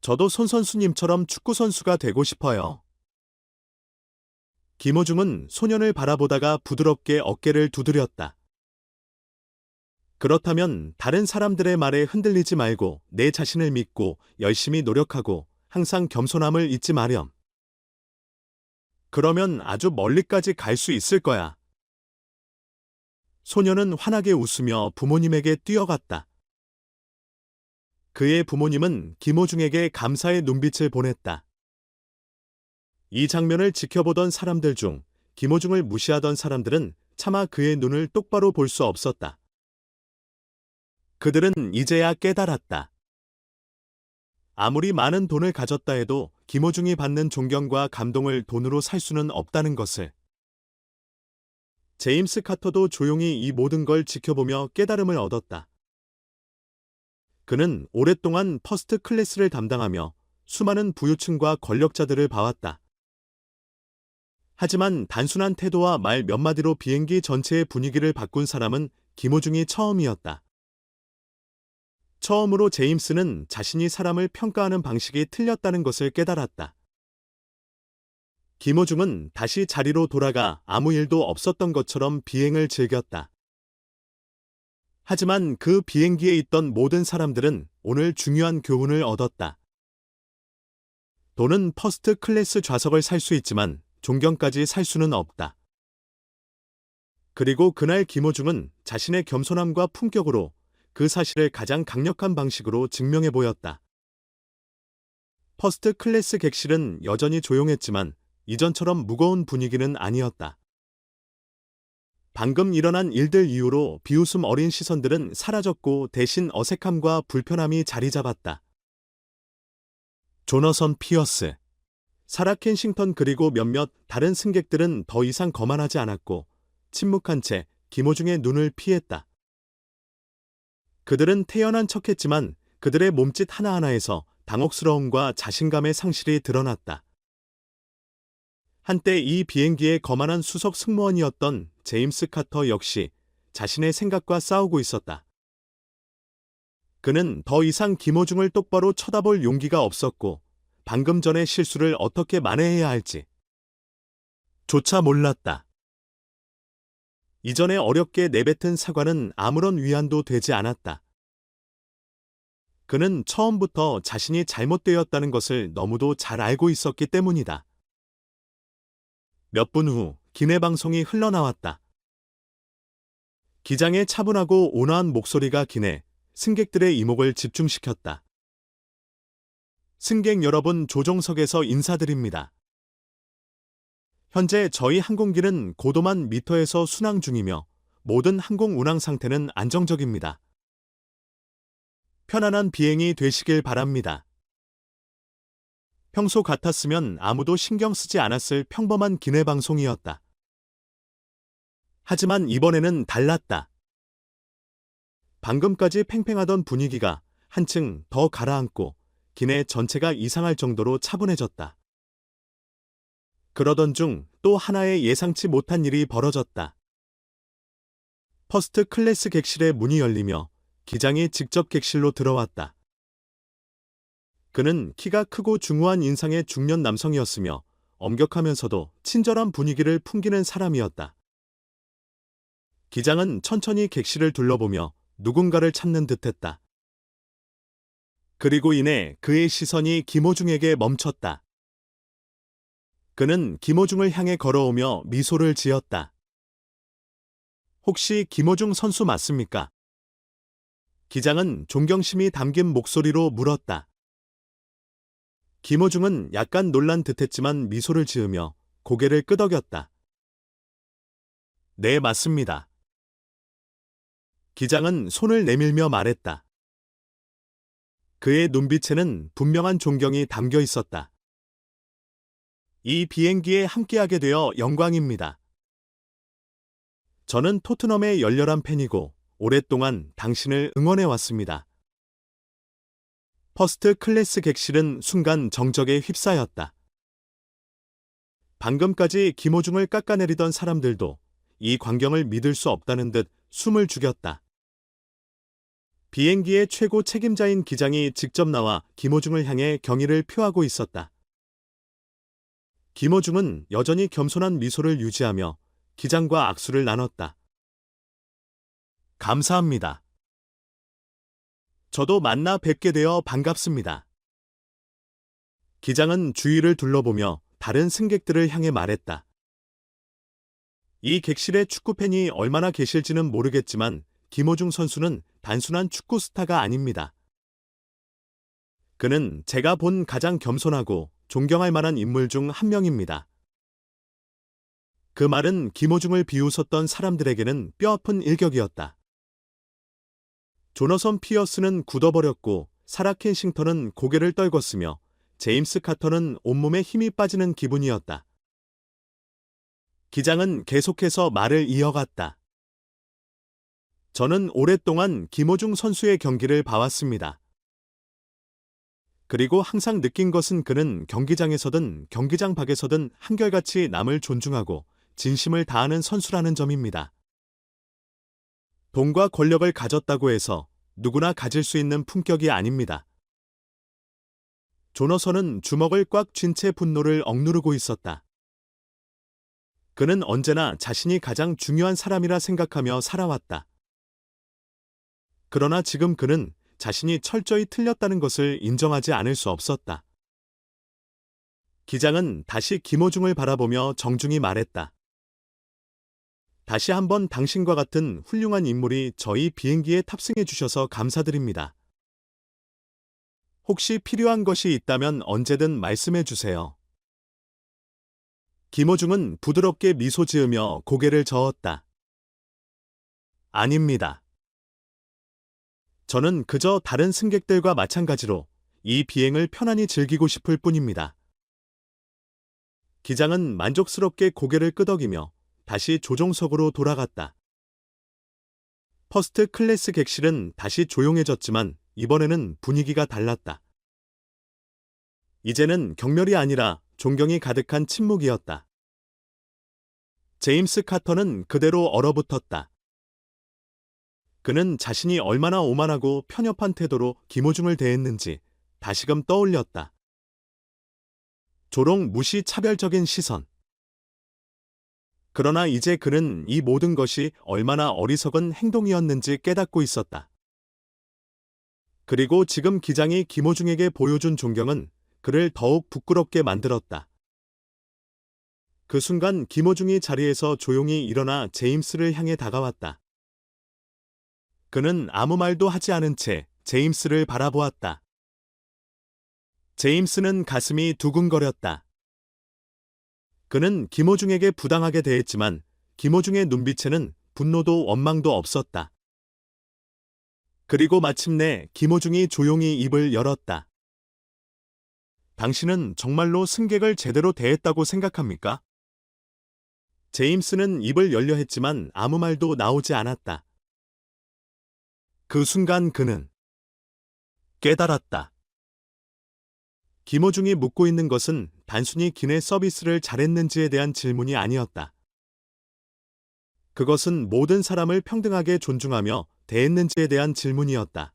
Speaker 1: 저도 손 선수님처럼 축구 선수가 되고 싶어요. 김호중은 소년을 바라보다가 부드럽게 어깨를 두드렸다. 그렇다면 다른 사람들의 말에 흔들리지 말고 내 자신을 믿고 열심히 노력하고 항상 겸손함을 잊지 마렴. 그러면 아주 멀리까지 갈 수 있을 거야. 소년은 환하게 웃으며 부모님에게 뛰어갔다. 그의 부모님은 김호중에게 감사의 눈빛을 보냈다. 이 장면을 지켜보던 사람들 중 김호중을 무시하던 사람들은 차마 그의 눈을 똑바로 볼 수 없었다. 그들은 이제야 깨달았다. 아무리 많은 돈을 가졌다 해도 김호중이 받는 존경과 감동을 돈으로 살 수는 없다는 것을. 제임스 카터도 조용히 이 모든 걸 지켜보며 깨달음을 얻었다. 그는 오랫동안 퍼스트 클래스를 담당하며 수많은 부유층과 권력자들을 봐왔다. 하지만 단순한 태도와 말 몇 마디로 비행기 전체의 분위기를 바꾼 사람은 김호중이 처음이었다. 처음으로 제임스는 자신이 사람을 평가하는 방식이 틀렸다는 것을 깨달았다. 김호중은 다시 자리로 돌아가 아무 일도 없었던 것처럼 비행을 즐겼다. 하지만 그 비행기에 있던 모든 사람들은 오늘 중요한 교훈을 얻었다. 돈은 퍼스트 클래스 좌석을 살 수 있지만 존경까지 살 수는 없다. 그리고 그날 김호중은 자신의 겸손함과 품격으로 그 사실을 가장 강력한 방식으로 증명해 보였다. 퍼스트 클래스 객실은 여전히 조용했지만 이전처럼 무거운 분위기는 아니었다. 방금 일어난 일들 이후로 비웃음 어린 시선들은 사라졌고 대신 어색함과 불편함이 자리 잡았다. 조너선 피어스, 사라 켄싱턴 그리고 몇몇 다른 승객들은 더 이상 거만하지 않았고 침묵한 채 김호중의 눈을 피했다. 그들은 태연한 척했지만 그들의 몸짓 하나하나에서 당혹스러움과 자신감의 상실이 드러났다. 한때 이 비행기의 거만한 수석 승무원이었던 제임스 카터 역시 자신의 생각과 싸우고 있었다. 그는 더 이상 김호중을 똑바로 쳐다볼 용기가 없었고 방금 전의 실수를 어떻게 만회해야 할지 조차 몰랐다. 이전에 어렵게 내뱉은 사과는 아무런 위안도 되지 않았다. 그는 처음부터 자신이 잘못되었다는 것을 너무도 잘 알고 있었기 때문이다. 몇 분 후 기내 방송이 흘러나왔다. 기장의 차분하고 온화한 목소리가 기내 승객들의 이목을 집중시켰다. 승객 여러분, 조종석에서 인사드립니다. 현재 저희 항공기는 고도만 미터에서 순항 중이며 모든 항공 운항 상태는 안정적입니다. 편안한 비행이 되시길 바랍니다. 평소 같았으면 아무도 신경 쓰지 않았을 평범한 기내 방송이었다. 하지만 이번에는 달랐다. 방금까지 팽팽하던 분위기가 한층 더 가라앉고 기내 전체가 이상할 정도로 차분해졌다. 그러던 중 또 하나의 예상치 못한 일이 벌어졌다. 퍼스트 클래스 객실의 문이 열리며 기장이 직접 객실로 들어왔다. 그는 키가 크고 중후한 인상의 중년 남성이었으며 엄격하면서도 친절한 분위기를 풍기는 사람이었다. 기장은 천천히 객실을 둘러보며 누군가를 찾는 듯했다. 그리고 이내 그의 시선이 김호중에게 멈췄다. 그는 김호중을 향해 걸어오며 미소를 지었다. 혹시 김호중 선수 맞습니까? 기장은 존경심이 담긴 목소리로 물었다. 김호중은 약간 놀란 듯했지만 미소를 지으며 고개를 끄덕였다. 네, 맞습니다. 기장은 손을 내밀며 말했다. 그의 눈빛에는 분명한 존경이 담겨 있었다. 이 비행기에 함께하게 되어 영광입니다. 저는 토트넘의 열렬한 팬이고 오랫동안 당신을 응원해 왔습니다. 퍼스트 클래스 객실은 순간 정적에 휩싸였다. 방금까지 김호중을 깎아내리던 사람들도 이 광경을 믿을 수 없다는 듯 숨을 죽였다. 비행기의 최고 책임자인 기장이 직접 나와 김호중을 향해 경의를 표하고 있었다. 김호중은 여전히 겸손한 미소를 유지하며 기장과 악수를 나눴다. 감사합니다. 저도 만나 뵙게 되어 반갑습니다. 기장은 주위를 둘러보며 다른 승객들을 향해 말했다. 이 객실에 축구팬이 얼마나 계실지는 모르겠지만 김호중 선수는 단순한 축구 스타가 아닙니다. 그는 제가 본 가장 겸손하고 존경할 만한 인물 중 한 명입니다. 그 말은 김호중을 비웃었던 사람들에게는 뼈아픈 일격이었다. 조너선 피어스는 굳어버렸고 사라 켄싱턴은 고개를 떨궜으며 제임스 카터는 온몸에 힘이 빠지는 기분이었다. 기장은 계속해서 말을 이어갔다. 저는 오랫동안 김호중 선수의 경기를 봐왔습니다. 그리고 항상 느낀 것은 그는 경기장에서든 경기장 밖에서든 한결같이 남을 존중하고 진심을 다하는 선수라는 점입니다. 돈과 권력을 가졌다고 해서 누구나 가질 수 있는 품격이 아닙니다. 조너선은 주먹을 꽉 쥔 채 분노를 억누르고 있었다. 그는 언제나 자신이 가장 중요한 사람이라 생각하며 살아왔다. 그러나 지금 그는 자신이 철저히 틀렸다는 것을 인정하지 않을 수 없었다. 기장은 다시 김호중을 바라보며 정중히 말했다. 다시 한번 당신과 같은 훌륭한 인물이 저희 비행기에 탑승해 주셔서 감사드립니다. 혹시 필요한 것이 있다면 언제든 말씀해 주세요. 김호중은 부드럽게 미소 지으며 고개를 저었다. 아닙니다. 저는 그저 다른 승객들과 마찬가지로 이 비행을 편안히 즐기고 싶을 뿐입니다. 기장은 만족스럽게 고개를 끄덕이며 다시 조종석으로 돌아갔다. 퍼스트 클래스 객실은 다시 조용해졌지만 이번에는 분위기가 달랐다. 이제는 경멸이 아니라 존경이 가득한 침묵이었다. 제임스 카터는 그대로 얼어붙었다. 그는 자신이 얼마나 오만하고 편협한 태도로 김호중을 대했는지 다시금 떠올렸다. 조롱 무시 차별적인 시선. 그러나 이제 그는 이 모든 것이 얼마나 어리석은 행동이었는지 깨닫고 있었다. 그리고 지금 기장이 김호중에게 보여준 존경은 그를 더욱 부끄럽게 만들었다. 그 순간 김호중이 자리에서 조용히 일어나 제임스를 향해 다가왔다. 그는 아무 말도 하지 않은 채 제임스를 바라보았다. 제임스는 가슴이 두근거렸다. 그는 김호중에게 부당하게 대했지만 김호중의 눈빛에는 분노도 원망도 없었다. 그리고 마침내 김호중이 조용히 입을 열었다. 당신은 정말로 승객을 제대로 대했다고 생각합니까? 제임스는 입을 열려 했지만 아무 말도 나오지 않았다. 그 순간 그는 깨달았다. 김호중이 묻고 있는 것은 단순히 기내 서비스를 잘했는지에 대한 질문이 아니었다. 그것은 모든 사람을 평등하게 존중하며 대했는지에 대한 질문이었다.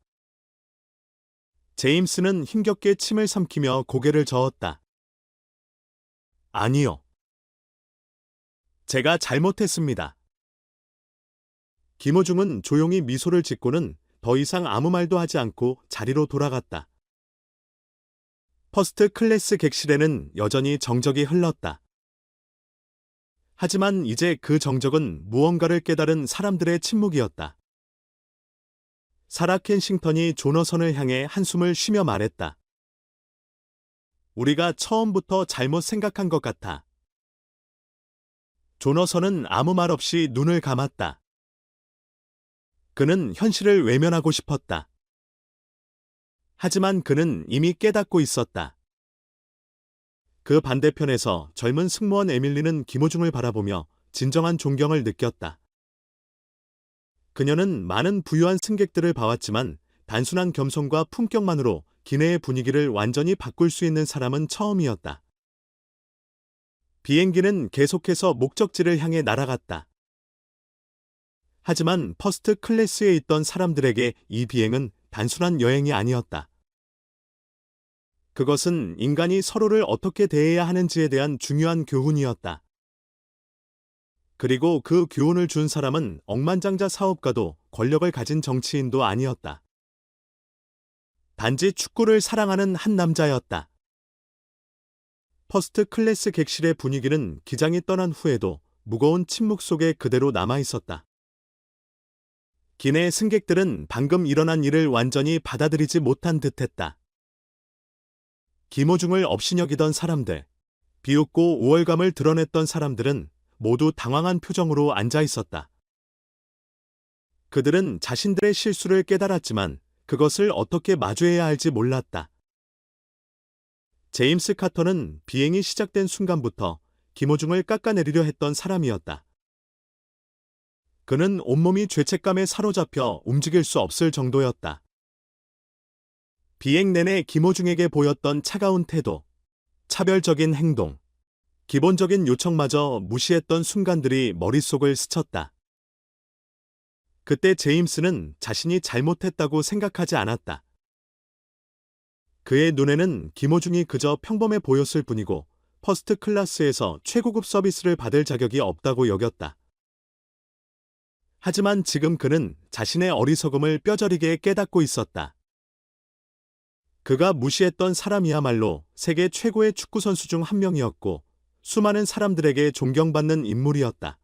Speaker 1: 제임스는 힘겹게 침을 삼키며 고개를 저었다. 아니요. 제가 잘못했습니다. 김호중은 조용히 미소를 짓고는 더 이상 아무 말도 하지 않고 자리로 돌아갔다. 퍼스트 클래스 객실에는 여전히 정적이 흘렀다. 하지만 이제 그 정적은 무언가를 깨달은 사람들의 침묵이었다. 사라 켄싱턴이 조너선을 향해 한숨을 쉬며 말했다. 우리가 처음부터 잘못 생각한 것 같아. 조너선은 아무 말 없이 눈을 감았다. 그는 현실을 외면하고 싶었다. 하지만 그는 이미 깨닫고 있었다. 그 반대편에서 젊은 승무원 에밀리는 김호중을 바라보며 진정한 존경을 느꼈다. 그녀는 많은 부유한 승객들을 봐왔지만 단순한 겸손과 품격만으로 기내의 분위기를 완전히 바꿀 수 있는 사람은 처음이었다. 비행기는 계속해서 목적지를 향해 날아갔다. 하지만 퍼스트 클래스에 있던 사람들에게 이 비행은 단순한 여행이 아니었다. 그것은 인간이 서로를 어떻게 대해야 하는지에 대한 중요한 교훈이었다. 그리고 그 교훈을 준 사람은 억만장자 사업가도 권력을 가진 정치인도 아니었다. 단지 축구를 사랑하는 한 남자였다. 퍼스트 클래스 객실의 분위기는 기장이 떠난 후에도 무거운 침묵 속에 그대로 남아 있었다. 기내 승객들은 방금 일어난 일을 완전히 받아들이지 못한 듯했다. 김호중을 업신여기던 사람들, 비웃고 우월감을 드러냈던 사람들은 모두 당황한 표정으로 앉아 있었다. 그들은 자신들의 실수를 깨달았지만 그것을 어떻게 마주해야 할지 몰랐다. 제임스 카터는 비행이 시작된 순간부터 김호중을 깎아내리려 했던 사람이었다. 그는 온몸이 죄책감에 사로잡혀 움직일 수 없을 정도였다. 비행 내내 김호중에게 보였던 차가운 태도, 차별적인 행동, 기본적인 요청마저 무시했던 순간들이 머릿속을 스쳤다. 그때 제임스는 자신이 잘못했다고 생각하지 않았다. 그의 눈에는 김호중이 그저 평범해 보였을 뿐이고 퍼스트 클래스에서 최고급 서비스를 받을 자격이 없다고 여겼다. 하지만 지금 그는 자신의 어리석음을 뼈저리게 깨닫고 있었다. 그가 무시했던 사람이야말로 세계 최고의 축구선수 중 한 명이었고 수많은 사람들에게 존경받는 인물이었다.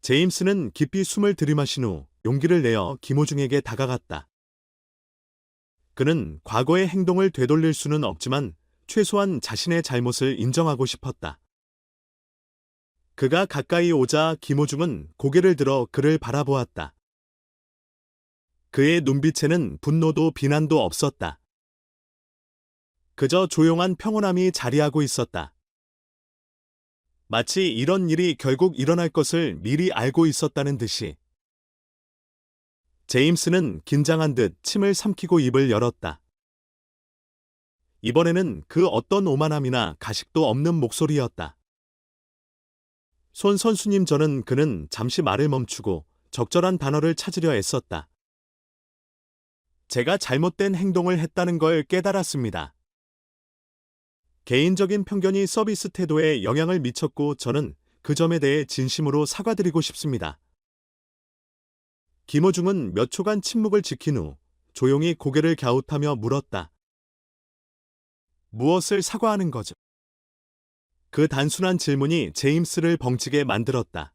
Speaker 1: 제임스는 깊이 숨을 들이마신 후 용기를 내어 김호중에게 다가갔다. 그는 과거의 행동을 되돌릴 수는 없지만 최소한 자신의 잘못을 인정하고 싶었다. 그가 가까이 오자 김호중은 고개를 들어 그를 바라보았다. 그의 눈빛에는 분노도 비난도 없었다. 그저 조용한 평온함이 자리하고 있었다. 마치 이런 일이 결국 일어날 것을 미리 알고 있었다는 듯이. 제임스는 긴장한 듯 침을 삼키고 입을 열었다. 이번에는 그 어떤 오만함이나 가식도 없는 목소리였다. 손 선수님, 그는 잠시 말을 멈추고 적절한 단어를 찾으려 애썼다. 제가 잘못된 행동을 했다는 걸 깨달았습니다. 개인적인 편견이 서비스 태도에 영향을 미쳤고 저는 그 점에 대해 진심으로 사과드리고 싶습니다. 김호중은 몇 초간 침묵을 지킨 후 조용히 고개를 갸웃하며 물었다. 무엇을 사과하는 거죠? 그 단순한 질문이 제임스를 벙찌게 만들었다.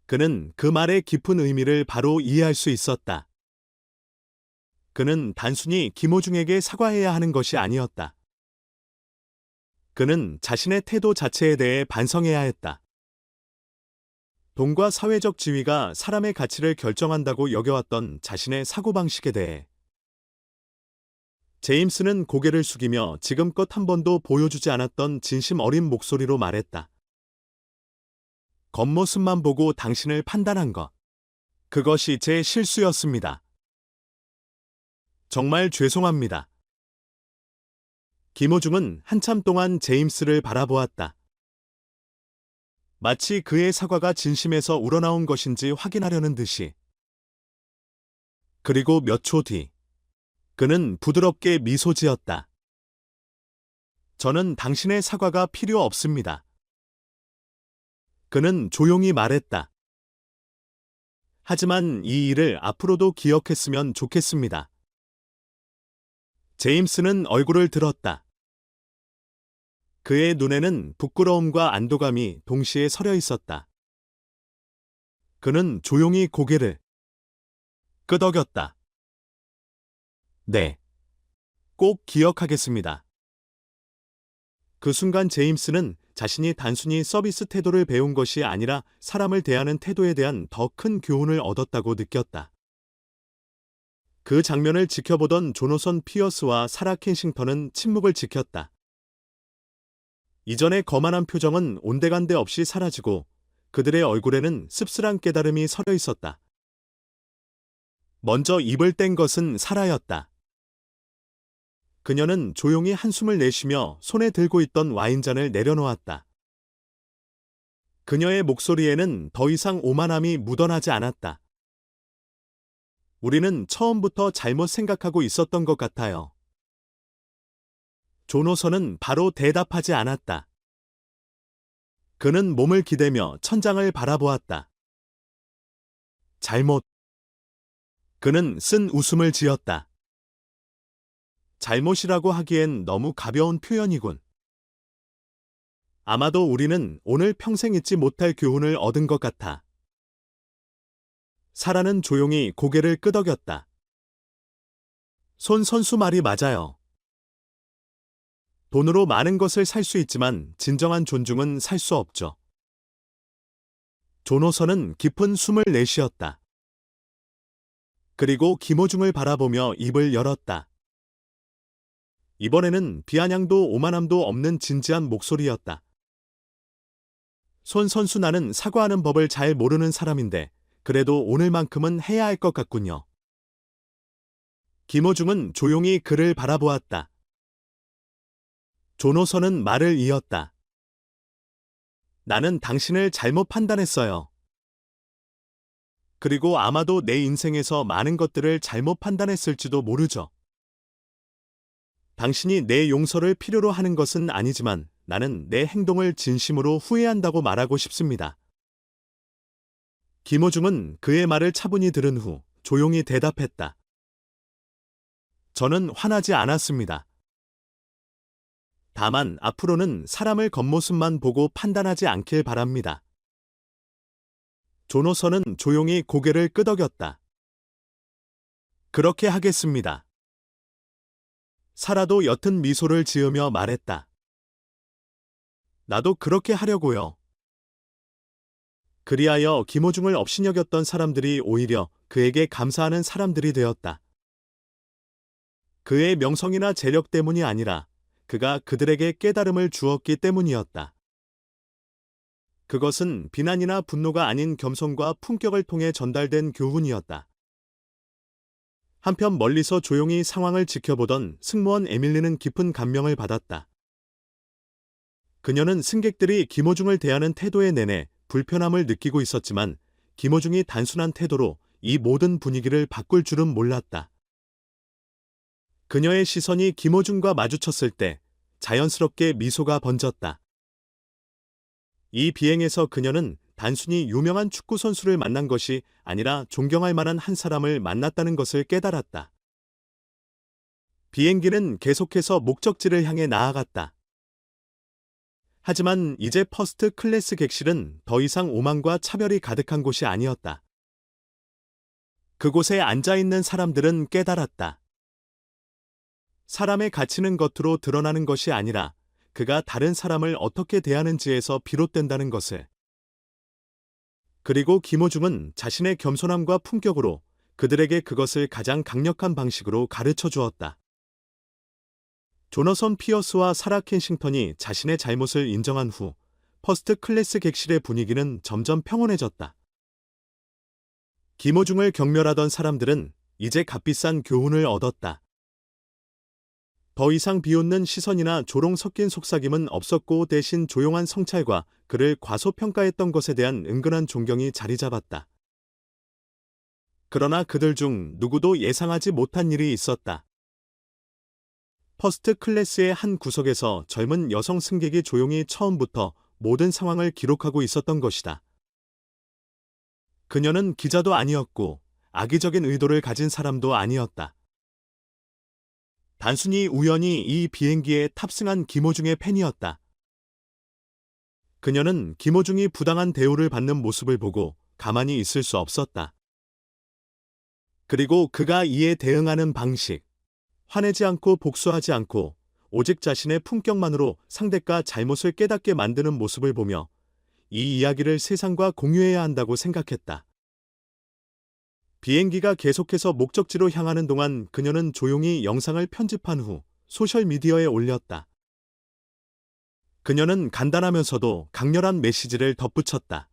Speaker 1: 그는 그 말의 깊은 의미를 바로 이해할 수 있었다. 그는 단순히 김호중에게 사과해야 하는 것이 아니었다. 그는 자신의 태도 자체에 대해 반성해야 했다. 돈과 사회적 지위가 사람의 가치를 결정한다고 여겨왔던 자신의 사고방식에 대해 제임스는 고개를 숙이며 지금껏 한 번도 보여주지 않았던 진심 어린 목소리로 말했다. 겉모습만 보고 당신을 판단한 것. 그것이 제 실수였습니다. 정말 죄송합니다. 김호중은 한참 동안 제임스를 바라보았다. 마치 그의 사과가 진심에서 우러나온 것인지 확인하려는 듯이. 그리고 몇 초 뒤, 그는 부드럽게 미소 지었다. 저는 당신의 사과가 필요 없습니다. 그는 조용히 말했다. 하지만 이 일을 앞으로도 기억했으면 좋겠습니다. 제임스는 얼굴을 들었다. 그의 눈에는 부끄러움과 안도감이 동시에 서려 있었다. 그는 조용히 고개를 끄덕였다. 네. 꼭 기억하겠습니다. 그 순간 제임스는 자신이 단순히 서비스 태도를 배운 것이 아니라 사람을 대하는 태도에 대한 더 큰 교훈을 얻었다고 느꼈다. 그 장면을 지켜보던 조너선 피어스와 사라 켄싱턴은 침묵을 지켰다. 이전의 거만한 표정은 온데간데 없이 사라지고 그들의 얼굴에는 씁쓸한 깨달음이 서려 있었다. 먼저 입을 뗀 것은 사라였다. 그녀는 조용히 한숨을 내쉬며 손에 들고 있던 와인잔을 내려놓았다. 그녀의 목소리에는 더 이상 오만함이 묻어나지 않았다. 우리는 처음부터 잘못 생각하고 있었던 것 같아요. 조노선은 바로 대답하지 않았다. 그는 몸을 기대며 천장을 바라보았다. 잘못. 그는 쓴 웃음을 지었다. 잘못이라고 하기엔 너무 가벼운 표현이군. 아마도 우리는 오늘 평생 잊지 못할 교훈을 얻은 것 같아. 사라는 조용히 고개를 끄덕였다. 손 선수 말이 맞아요. 돈으로 많은 것을 살 수 있지만 진정한 존중은 살 수 없죠. 조노선은 깊은 숨을 내쉬었다. 그리고 김호중을 바라보며 입을 열었다. 이번에는 비아냥도 오만함도 없는 진지한 목소리였다. 손 선수, 나는 사과하는 법을 잘 모르는 사람인데 그래도 오늘만큼은 해야 할 것 같군요. 김호중은 조용히 그를 바라보았다. 조노선은 말을 이었다. 나는 당신을 잘못 판단했어요. 그리고 아마도 내 인생에서 많은 것들을 잘못 판단했을지도 모르죠. 당신이 내 용서를 필요로 하는 것은 아니지만 나는 내 행동을 진심으로 후회한다고 말하고 싶습니다. 김호중은 그의 말을 차분히 들은 후 조용히 대답했다. 저는 화나지 않았습니다. 다만 앞으로는 사람을 겉모습만 보고 판단하지 않길 바랍니다. 조노선은 조용히 고개를 끄덕였다. 그렇게 하겠습니다. 사라도 옅은 미소를 지으며 말했다. 나도 그렇게 하려고요. 그리하여 김호중을 업신여겼던 사람들이 오히려 그에게 감사하는 사람들이 되었다. 그의 명성이나 재력 때문이 아니라 그가 그들에게 깨달음을 주었기 때문이었다. 그것은 비난이나 분노가 아닌 겸손과 품격을 통해 전달된 교훈이었다. 한편 멀리서 조용히 상황을 지켜보던 승무원 에밀리는 깊은 감명을 받았다. 그녀는 승객들이 김호중을 대하는 태도에 내내 불편함을 느끼고 있었지만 김호중이 단순한 태도로 이 모든 분위기를 바꿀 줄은 몰랐다. 그녀의 시선이 김호중과 마주쳤을 때 자연스럽게 미소가 번졌다. 이 비행에서 그녀는 단순히 유명한 축구 선수를 만난 것이 아니라 존경할 만한 한 사람을 만났다는 것을 깨달았다. 비행기는 계속해서 목적지를 향해 나아갔다. 하지만 이제 퍼스트 클래스 객실은 더 이상 오만과 차별이 가득한 곳이 아니었다. 그곳에 앉아있는 사람들은 깨달았다. 사람의 가치는 겉으로 드러나는 것이 아니라 그가 다른 사람을 어떻게 대하는지에서 비롯된다는 것을. 그리고 김호중은 자신의 겸손함과 품격으로 그들에게 그것을 가장 강력한 방식으로 가르쳐 주었다. 조너선 피어스와 사라 켄싱턴이 자신의 잘못을 인정한 후 퍼스트 클래스 객실의 분위기는 점점 평온해졌다. 김호중을 경멸하던 사람들은 이제 값비싼 교훈을 얻었다. 더 이상 비웃는 시선이나 조롱 섞인 속삭임은 없었고 대신 조용한 성찰과 그를 과소평가했던 것에 대한 은근한 존경이 자리 잡았다. 그러나 그들 중 누구도 예상하지 못한 일이 있었다. 퍼스트 클래스의 한 구석에서 젊은 여성 승객이 조용히 처음부터 모든 상황을 기록하고 있었던 것이다. 그녀는 기자도 아니었고 악의적인 의도를 가진 사람도 아니었다. 단순히 우연히 이 비행기에 탑승한 김호중의 팬이었다. 그녀는 김호중이 부당한 대우를 받는 모습을 보고 가만히 있을 수 없었다. 그리고 그가 이에 대응하는 방식, 화내지 않고 복수하지 않고 오직 자신의 품격만으로 상대가 잘못을 깨닫게 만드는 모습을 보며 이 이야기를 세상과 공유해야 한다고 생각했다. 비행기가 계속해서 목적지로 향하는 동안 그녀는 조용히 영상을 편집한 후 소셜미디어에 올렸다. 그녀는 간단하면서도 강렬한 메시지를 덧붙였다.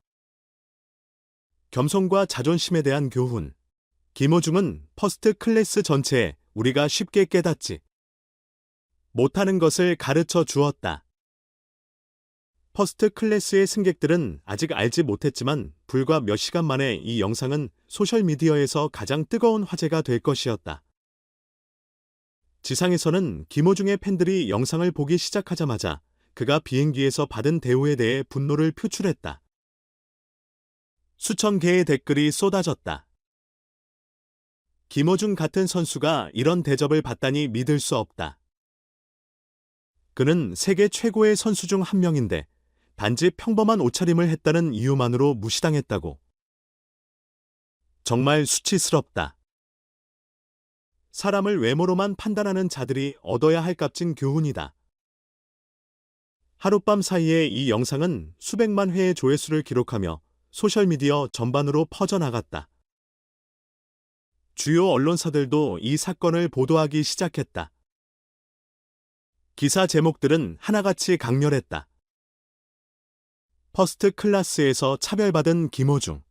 Speaker 1: 겸손과 자존심에 대한 교훈. 김호중은 퍼스트 클래스 전체에 우리가 쉽게 깨닫지 못하는 것을 가르쳐 주었다. 퍼스트 클래스의 승객들은 아직 알지 못했지만 불과 몇 시간 만에 이 영상은 소셜미디어에서 가장 뜨거운 화제가 될 것이었다. 지상에서는 김호중의 팬들이 영상을 보기 시작하자마자 그가 비행기에서 받은 대우에 대해 분노를 표출했다. 수천 개의 댓글이 쏟아졌다. 김호중 같은 선수가 이런 대접을 받다니 믿을 수 없다. 그는 세계 최고의 선수 중 한 명인데 단지 평범한 옷차림을 했다는 이유만으로 무시당했다고. 정말 수치스럽다. 사람을 외모로만 판단하는 자들이 얻어야 할 값진 교훈이다. 하룻밤 사이에 이 영상은 수백만 회의 조회수를 기록하며 소셜미디어 전반으로 퍼져나갔다. 주요 언론사들도 이 사건을 보도하기 시작했다. 기사 제목들은 하나같이 강렬했다. 퍼스트 클래스에서 차별받은 김호중.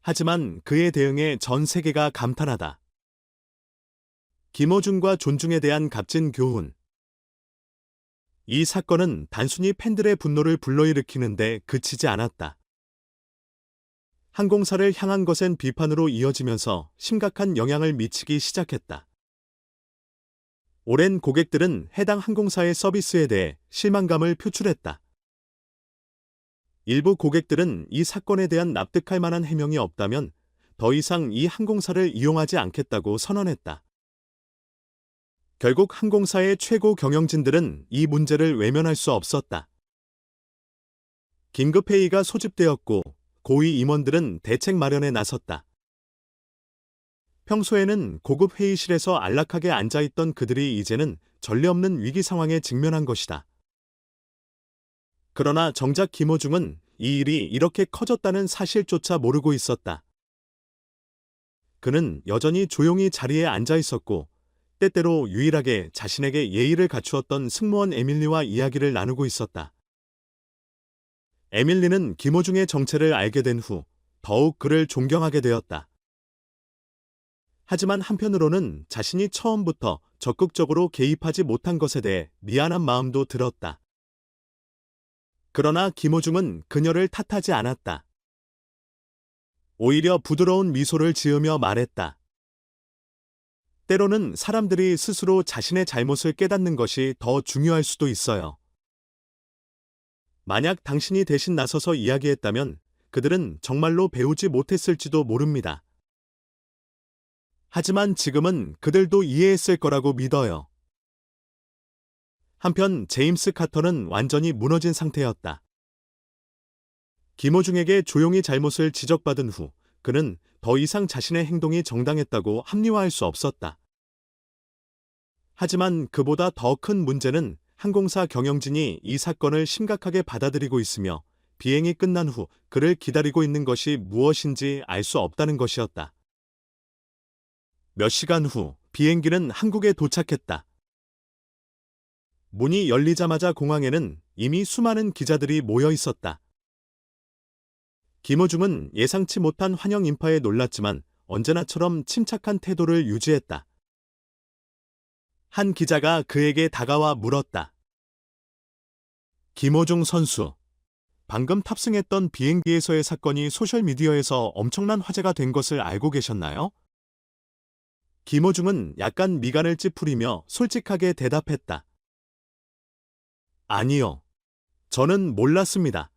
Speaker 1: 하지만 그의 대응에 전 세계가 감탄하다. 김호중과 존중에 대한 값진 교훈. 이 사건은 단순히 팬들의 분노를 불러일으키는데 그치지 않았다. 항공사를 향한 것엔 비판으로 이어지면서 심각한 영향을 미치기 시작했다. 오랜 고객들은 해당 항공사의 서비스에 대해 실망감을 표출했다. 일부 고객들은 이 사건에 대한 납득할 만한 해명이 없다면 더 이상 이 항공사를 이용하지 않겠다고 선언했다. 결국 항공사의 최고 경영진들은 이 문제를 외면할 수 없었다. 긴급회의가 소집되었고 고위 임원들은 대책 마련에 나섰다. 평소에는 고급 회의실에서 안락하게 앉아있던 그들이 이제는 전례 없는 위기 상황에 직면한 것이다. 그러나 정작 김호중은 이 일이 이렇게 커졌다는 사실조차 모르고 있었다. 그는 여전히 조용히 자리에 앉아 있었고 때때로 유일하게 자신에게 예의를 갖추었던 승무원 에밀리와 이야기를 나누고 있었다. 에밀리는 김호중의 정체를 알게 된 후 더욱 그를 존경하게 되었다. 하지만 한편으로는 자신이 처음부터 적극적으로 개입하지 못한 것에 대해 미안한 마음도 들었다. 그러나 김호중은 그녀를 탓하지 않았다. 오히려 부드러운 미소를 지으며 말했다. 때로는 사람들이 스스로 자신의 잘못을 깨닫는 것이 더 중요할 수도 있어요. 만약 당신이 대신 나서서 이야기했다면 그들은 정말로 배우지 못했을지도 모릅니다. 하지만 지금은 그들도 이해했을 거라고 믿어요. 한편 제임스 카터는 완전히 무너진 상태였다. 김호중에게 조용히 잘못을 지적받은 후 그는 더 이상 자신의 행동이 정당했다고 합리화할 수 없었다. 하지만 그보다 더 큰 문제는 항공사 경영진이 이 사건을 심각하게 받아들이고 있으며 비행이 끝난 후 그를 기다리고 있는 것이 무엇인지 알 수 없다는 것이었다. 몇 시간 후 비행기는 한국에 도착했다. 문이 열리자마자 공항에는 이미 수많은 기자들이 모여 있었다. 김호중은 예상치 못한 환영 인파에 놀랐지만 언제나처럼 침착한 태도를 유지했다. 한 기자가 그에게 다가와 물었다. 김호중 선수, 방금 탑승했던 비행기에서의 사건이 소셜미디어에서 엄청난 화제가 된 것을 알고 계셨나요? 김호중은 약간 미간을 찌푸리며 솔직하게 대답했다. 아니요. 저는 몰랐습니다.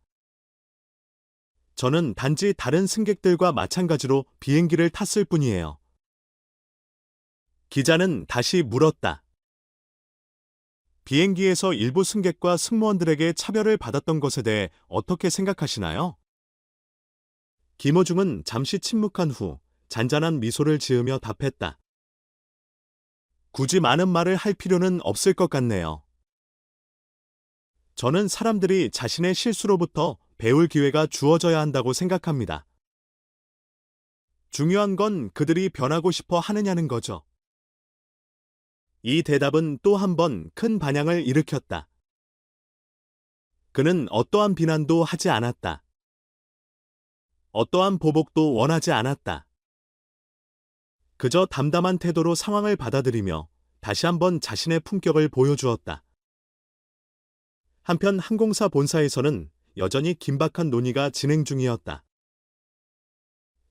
Speaker 1: 저는 단지 다른 승객들과 마찬가지로 비행기를 탔을 뿐이에요. 기자는 다시 물었다. 비행기에서 일부 승객과 승무원들에게 차별을 받았던 것에 대해 어떻게 생각하시나요? 김호중은 잠시 침묵한 후 잔잔한 미소를 지으며 답했다. 굳이 많은 말을 할 필요는 없을 것 같네요. 저는 사람들이 자신의 실수로부터 배울 기회가 주어져야 한다고 생각합니다. 중요한 건 그들이 변하고 싶어 하느냐는 거죠. 이 대답은 또 한 번 큰 반향을 일으켰다. 그는 어떠한 비난도 하지 않았다. 어떠한 보복도 원하지 않았다. 그저 담담한 태도로 상황을 받아들이며 다시 한번 자신의 품격을 보여주었다. 한편 항공사 본사에서는 여전히 긴박한 논의가 진행 중이었다.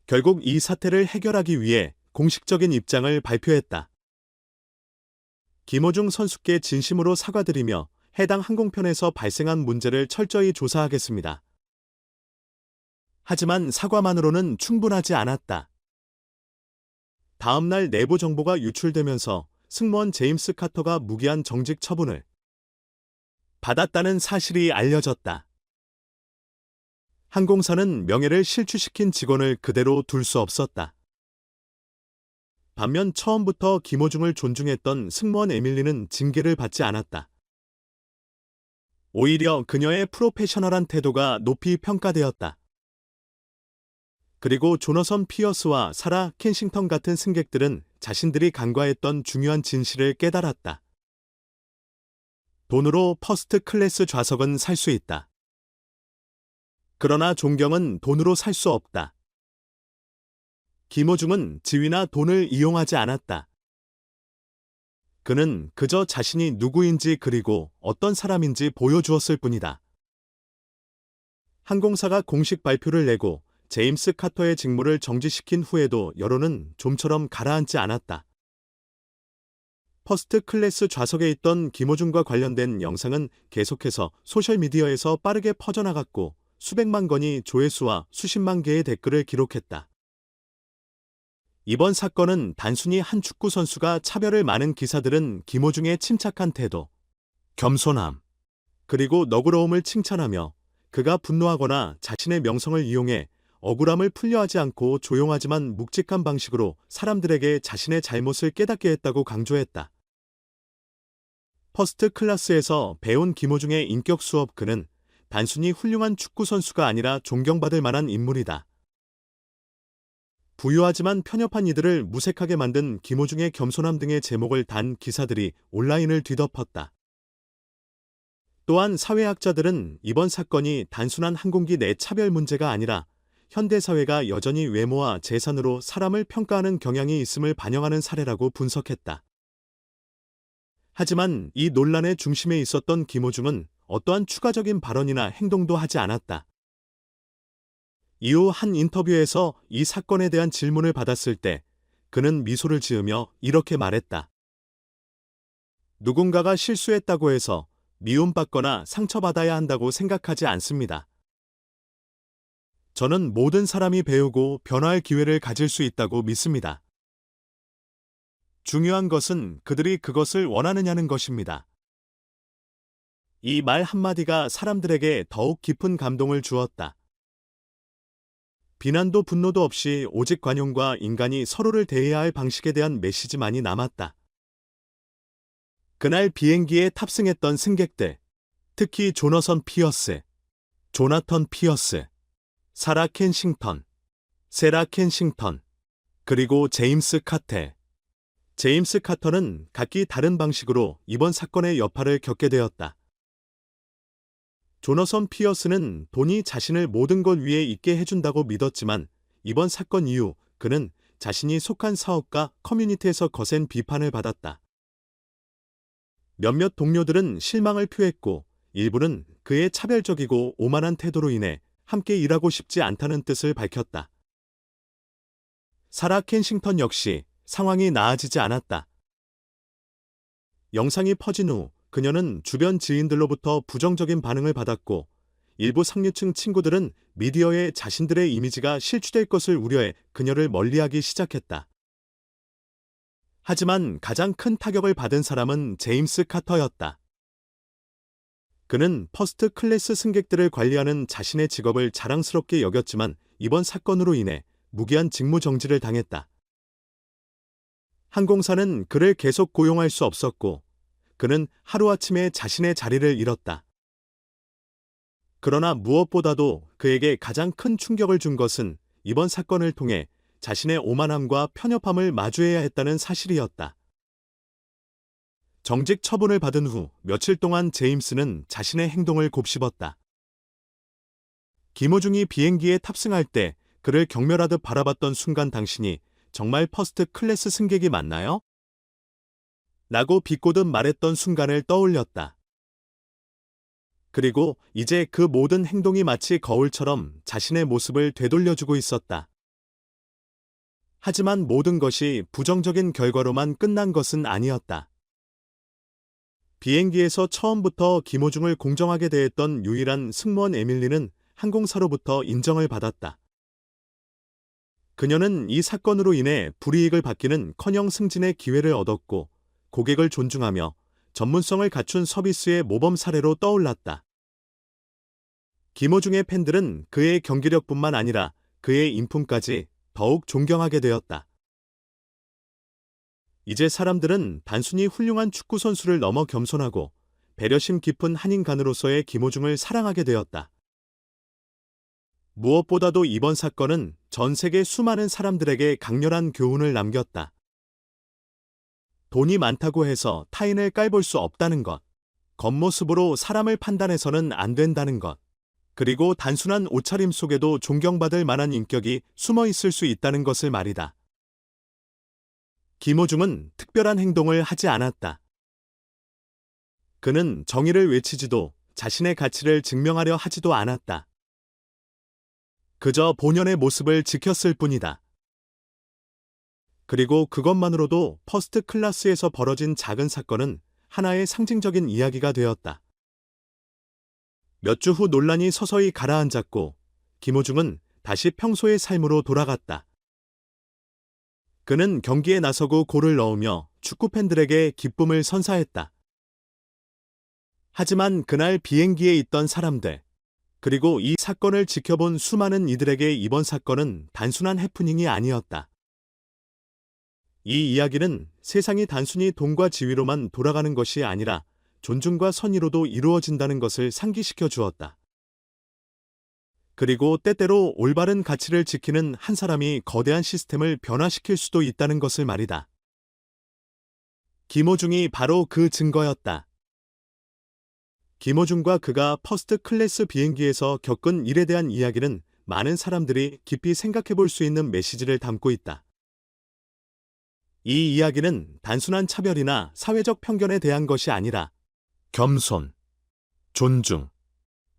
Speaker 1: 결국 이 사태를 해결하기 위해 공식적인 입장을 발표했다. 김호중 선수께 진심으로 사과드리며 해당 항공편에서 발생한 문제를 철저히 조사하겠습니다. 하지만 사과만으로는 충분하지 않았다. 다음 날 내부 정보가 유출되면서 승무원 제임스 카터가 무기한 정직 처분을 받았다는 사실이 알려졌다. 항공사는 명예를 실추시킨 직원을 그대로 둘 수 없었다. 반면 처음부터 김호중을 존중했던 승무원 에밀리는 징계를 받지 않았다. 오히려 그녀의 프로페셔널한 태도가 높이 평가되었다. 그리고 조너선 피어스와 사라 켄싱턴 같은 승객들은 자신들이 간과했던 중요한 진실을 깨달았다. 돈으로 퍼스트 클래스 좌석은 살 수 있다. 그러나 존경은 돈으로 살 수 없다. 김호중은 지위나 돈을 이용하지 않았다. 그는 그저 자신이 누구인지 그리고 어떤 사람인지 보여주었을 뿐이다. 항공사가 공식 발표를 내고 제임스 카터의 직무를 정지시킨 후에도 여론은 좀처럼 가라앉지 않았다. 퍼스트 클래스 좌석에 있던 김호중과 관련된 영상은 계속해서 소셜미디어에서 빠르게 퍼져나갔고 수백만 건의 조회수와 수십만 개의 댓글을 기록했다. 이번 사건은 단순히 한 축구 선수가 차별을 많은 기사들은 김호중의 침착한 태도, 겸손함, 그리고 너그러움을 칭찬하며 그가 분노하거나 자신의 명성을 이용해 억울함을 풀려하지 않고 조용하지만 묵직한 방식으로 사람들에게 자신의 잘못을 깨닫게 했다고 강조했다. 퍼스트 클래스에서 배운 김호중의 인격 수업 그는 단순히 훌륭한 축구 선수가 아니라 존경받을 만한 인물이다. 부유하지만 편협한 이들을 무색하게 만든 김호중의 겸손함 등의 제목을 단 기사들이 온라인을 뒤덮었다. 또한 사회학자들은 이번 사건이 단순한 항공기 내 차별 문제가 아니라 현대사회가 여전히 외모와 재산으로 사람을 평가하는 경향이 있음을 반영하는 사례라고 분석했다. 하지만 이 논란의 중심에 있었던 김호중은 어떠한 추가적인 발언이나 행동도 하지 않았다. 이후 한 인터뷰에서 이 사건에 대한 질문을 받았을 때 그는 미소를 지으며 이렇게 말했다. 누군가가 실수했다고 해서 미움받거나 상처받아야 한다고 생각하지 않습니다. 저는 모든 사람이 배우고 변화할 기회를 가질 수 있다고 믿습니다. 중요한 것은 그들이 그것을 원하느냐는 것입니다. 이 말 한마디가 사람들에게 더욱 깊은 감동을 주었다. 비난도 분노도 없이 오직 관용과 인간이 서로를 대해야 할 방식에 대한 메시지만이 남았다. 그날 비행기에 탑승했던 승객들, 특히 조너선 피어스, 조나턴 피어스, 사라 켄싱턴, 세라 켄싱턴, 그리고 제임스 카텔. 제임스 카터는 각기 다른 방식으로 이번 사건의 여파를 겪게 되었다. 조너선 피어스는 돈이 자신을 모든 것 위에 있게 해준다고 믿었지만 이번 사건 이후 그는 자신이 속한 사업과 커뮤니티에서 거센 비판을 받았다. 몇몇 동료들은 실망을 표했고 일부는 그의 차별적이고 오만한 태도로 인해 함께 일하고 싶지 않다는 뜻을 밝혔다. 사라 켄싱턴 역시 상황이 나아지지 않았다. 영상이 퍼진 후 그녀는 주변 지인들로부터 부정적인 반응을 받았고 일부 상류층 친구들은 미디어에 자신들의 이미지가 실추될 것을 우려해 그녀를 멀리하기 시작했다. 하지만 가장 큰 타격을 받은 사람은 제임스 카터였다. 그는 퍼스트 클래스 승객들을 관리하는 자신의 직업을 자랑스럽게 여겼지만 이번 사건으로 인해 무기한 직무 정지를 당했다. 항공사는 그를 계속 고용할 수 없었고 그는 하루아침에 자신의 자리를 잃었다. 그러나 무엇보다도 그에게 가장 큰 충격을 준 것은 이번 사건을 통해 자신의 오만함과 편협함을 마주해야 했다는 사실이었다. 정직 처분을 받은 후 며칠 동안 제임스는 자신의 행동을 곱씹었다. 김호중이 비행기에 탑승할 때 그를 경멸하듯 바라봤던 순간 당신이 정말 퍼스트 클래스 승객이 맞나요? 라고 비꼬듯 말했던 순간을 떠올렸다. 그리고 이제 그 모든 행동이 마치 거울처럼 자신의 모습을 되돌려주고 있었다. 하지만 모든 것이 부정적인 결과로만 끝난 것은 아니었다. 비행기에서 처음부터 김호중을 공정하게 대했던 유일한 승무원 에밀리는 항공사로부터 인정을 받았다. 그녀는 이 사건으로 인해 불이익을 받기는커녕 승진의 기회를 얻었고 고객을 존중하며 전문성을 갖춘 서비스의 모범 사례로 떠올랐다. 김호중의 팬들은 그의 경기력뿐만 아니라 그의 인품까지 더욱 존경하게 되었다. 이제 사람들은 단순히 훌륭한 축구 선수를 넘어 겸손하고 배려심 깊은 한인간으로서의 김호중을 사랑하게 되었다. 무엇보다도 이번 사건은 전 세계 수많은 사람들에게 강렬한 교훈을 남겼다. 돈이 많다고 해서 타인을 깔볼 수 없다는 것. 겉모습으로 사람을 판단해서는 안 된다는 것. 그리고 단순한 옷차림 속에도 존경받을 만한 인격이 숨어 있을 수 있다는 것을 말이다. 김호중은 특별한 행동을 하지 않았다. 그는 정의를 외치지도 자신의 가치를 증명하려 하지도 않았다. 그저 본연의 모습을 지켰을 뿐이다. 그리고 그것만으로도 퍼스트 클래스에서 벌어진 작은 사건은 하나의 상징적인 이야기가 되었다. 몇 주 후 논란이 서서히 가라앉았고 김호중은 다시 평소의 삶으로 돌아갔다. 그는 경기에 나서고 골을 넣으며 축구 팬들에게 기쁨을 선사했다. 하지만 그날 비행기에 있던 사람들, 그리고 이 사건을 지켜본 수많은 이들에게 이번 사건은 단순한 해프닝이 아니었다. 이 이야기는 세상이 단순히 돈과 지위로만 돌아가는 것이 아니라 존중과 선의로도 이루어진다는 것을 상기시켜 주었다. 그리고 때때로 올바른 가치를 지키는 한 사람이 거대한 시스템을 변화시킬 수도 있다는 것을 말이다. 김호중이 바로 그 증거였다. 김호중과 그가 퍼스트 클래스 비행기에서 겪은 일에 대한 이야기는 많은 사람들이 깊이 생각해 볼 수 있는 메시지를 담고 있다. 이 이야기는 단순한 차별이나 사회적 편견에 대한 것이 아니라 겸손, 존중,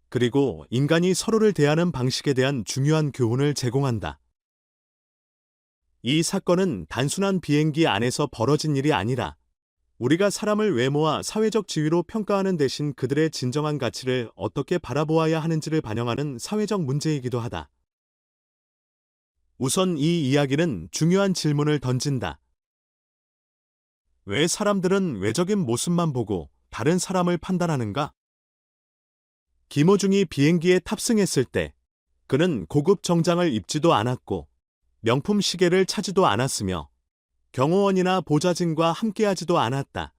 Speaker 1: 그리고 인간이 서로를 대하는 방식에 대한 중요한 교훈을 제공한다. 이 사건은 단순한 비행기 안에서 벌어진 일이 아니라 우리가 사람을 외모와 사회적 지위로 평가하는 대신 그들의 진정한 가치를 어떻게 바라보아야 하는지를 반영하는 사회적 문제이기도 하다. 우선 이 이야기는 중요한 질문을 던진다. 왜 사람들은 외적인 모습만 보고 다른 사람을 판단하는가? 김호중이 비행기에 탑승했을 때 그는 고급 정장을 입지도 않았고 명품 시계를 차지도 않았으며 경호원이나 보좌진과 함께하지도 않았다.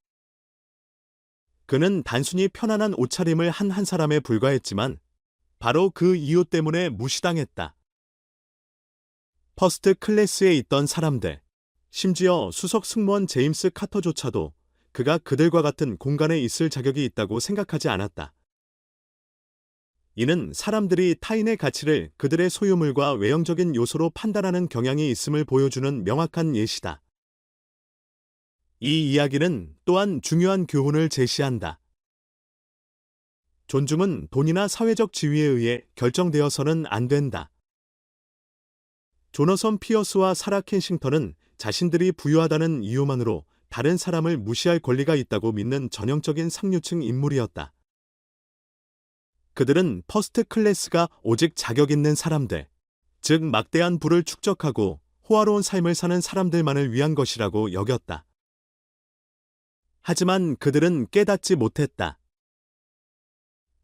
Speaker 1: 그는 단순히 편안한 옷차림을 한 사람에 불과했지만 바로 그 이유 때문에 무시당했다. 퍼스트 클래스에 있던 사람들, 심지어 수석 승무원 제임스 카터조차도 그가 그들과 같은 공간에 있을 자격이 있다고 생각하지 않았다. 이는 사람들이 타인의 가치를 그들의 소유물과 외형적인 요소로 판단하는 경향이 있음을 보여주는 명확한 예시다. 이 이야기는 또한 중요한 교훈을 제시한다. 존중은 돈이나 사회적 지위에 의해 결정되어서는 안 된다. 조너선 피어스와 사라 켄싱턴은 자신들이 부유하다는 이유만으로 다른 사람을 무시할 권리가 있다고 믿는 전형적인 상류층 인물이었다. 그들은 퍼스트 클래스가 오직 자격 있는 사람들, 즉 막대한 부를 축적하고 호화로운 삶을 사는 사람들만을 위한 것이라고 여겼다. 하지만 그들은 깨닫지 못했다.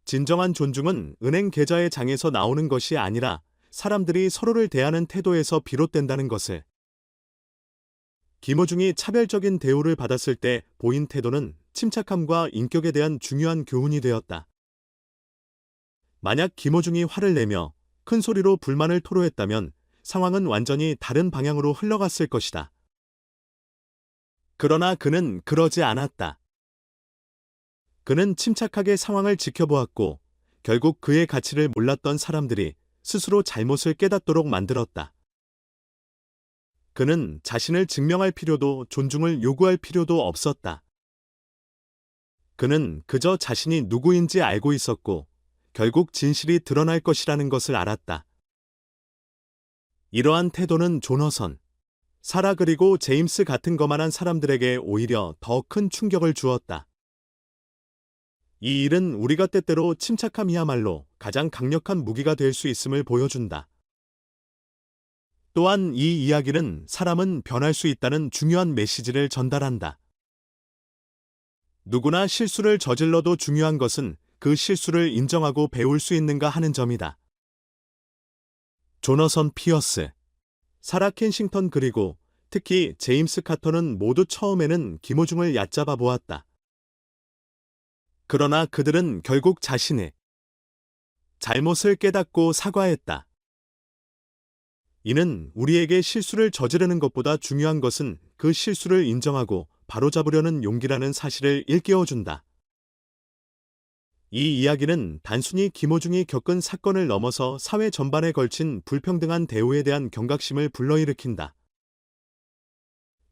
Speaker 1: 진정한 존중은 은행 계좌의 장에서 나오는 것이 아니라 사람들이 서로를 대하는 태도에서 비롯된다는 것을. 김호중이 차별적인 대우를 받았을 때 보인 태도는 침착함과 인격에 대한 중요한 교훈이 되었다. 만약 김호중이 화를 내며 큰 소리로 불만을 토로했다면 상황은 완전히 다른 방향으로 흘러갔을 것이다. 그러나 그는 그러지 않았다. 그는 침착하게 상황을 지켜보았고 결국 그의 가치를 몰랐던 사람들이 스스로 잘못을 깨닫도록 만들었다. 그는 자신을 증명할 필요도 존중을 요구할 필요도 없었다. 그는 그저 자신이 누구인지 알고 있었고 결국 진실이 드러날 것이라는 것을 알았다. 이러한 태도는 조너선, 사라 그리고 제임스 같은 거만한 사람들에게 오히려 더 큰 충격을 주었다. 이 일은 우리가 때때로 침착함이야말로 가장 강력한 무기가 될 수 있음을 보여준다. 또한 이 이야기는 사람은 변할 수 있다는 중요한 메시지를 전달한다. 누구나 실수를 저질러도 중요한 것은 그 실수를 인정하고 배울 수 있는가 하는 점이다. 조너선 피어스, 사라 켄싱턴 그리고 특히 제임스 카터는 모두 처음에는 김호중을 얕잡아 보았다. 그러나 그들은 결국 자신의 잘못을 깨닫고 사과했다. 이는 우리에게 실수를 저지르는 것보다 중요한 것은 그 실수를 인정하고 바로잡으려는 용기라는 사실을 일깨워준다. 이 이야기는 단순히 김호중이 겪은 사건을 넘어서 사회 전반에 걸친 불평등한 대우에 대한 경각심을 불러일으킨다.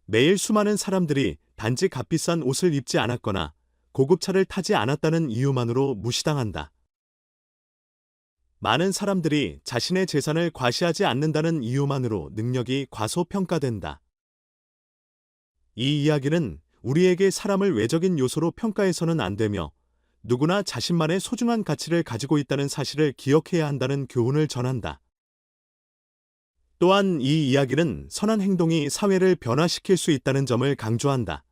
Speaker 1: 매일 수많은 사람들이 단지 값비싼 옷을 입지 않았거나 고급차를 타지 않았다는 이유만으로 무시당한다. 많은 사람들이 자신의 재산을 과시하지 않는다는 이유만으로 능력이 과소평가된다. 이 이야기는 우리에게 사람을 외적인 요소로 평가해서는 안 되며 누구나 자신만의 소중한 가치를 가지고 있다는 사실을 기억해야 한다는 교훈을 전한다. 또한 이 이야기는 선한 행동이 사회를 변화시킬 수 있다는 점을 강조한다.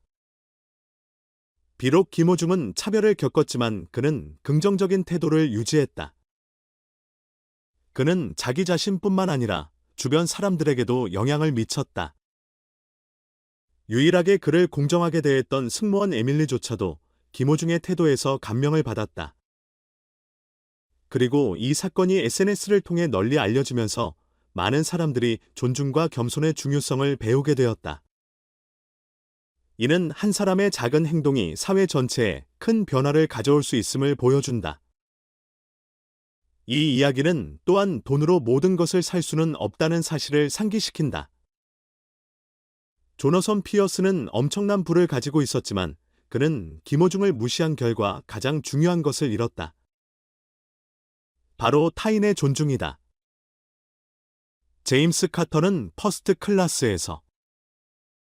Speaker 1: 비록 김호중은 차별을 겪었지만 그는 긍정적인 태도를 유지했다. 그는 자기 자신뿐만 아니라 주변 사람들에게도 영향을 미쳤다. 유일하게 그를 공정하게 대했던 승무원 에밀리조차도 김호중의 태도에서 감명을 받았다. 그리고 이 사건이 SNS를 통해 널리 알려지면서 많은 사람들이 존중과 겸손의 중요성을 배우게 되었다. 이는 한 사람의 작은 행동이 사회 전체에 큰 변화를 가져올 수 있음을 보여준다. 이 이야기는 또한 돈으로 모든 것을 살 수는 없다는 사실을 상기시킨다. 조너선 피어스는 엄청난 부를 가지고 있었지만 그는 김호중을 무시한 결과 가장 중요한 것을 잃었다. 바로 타인의 존중이다. 제임스 카터는 퍼스트 클래스에서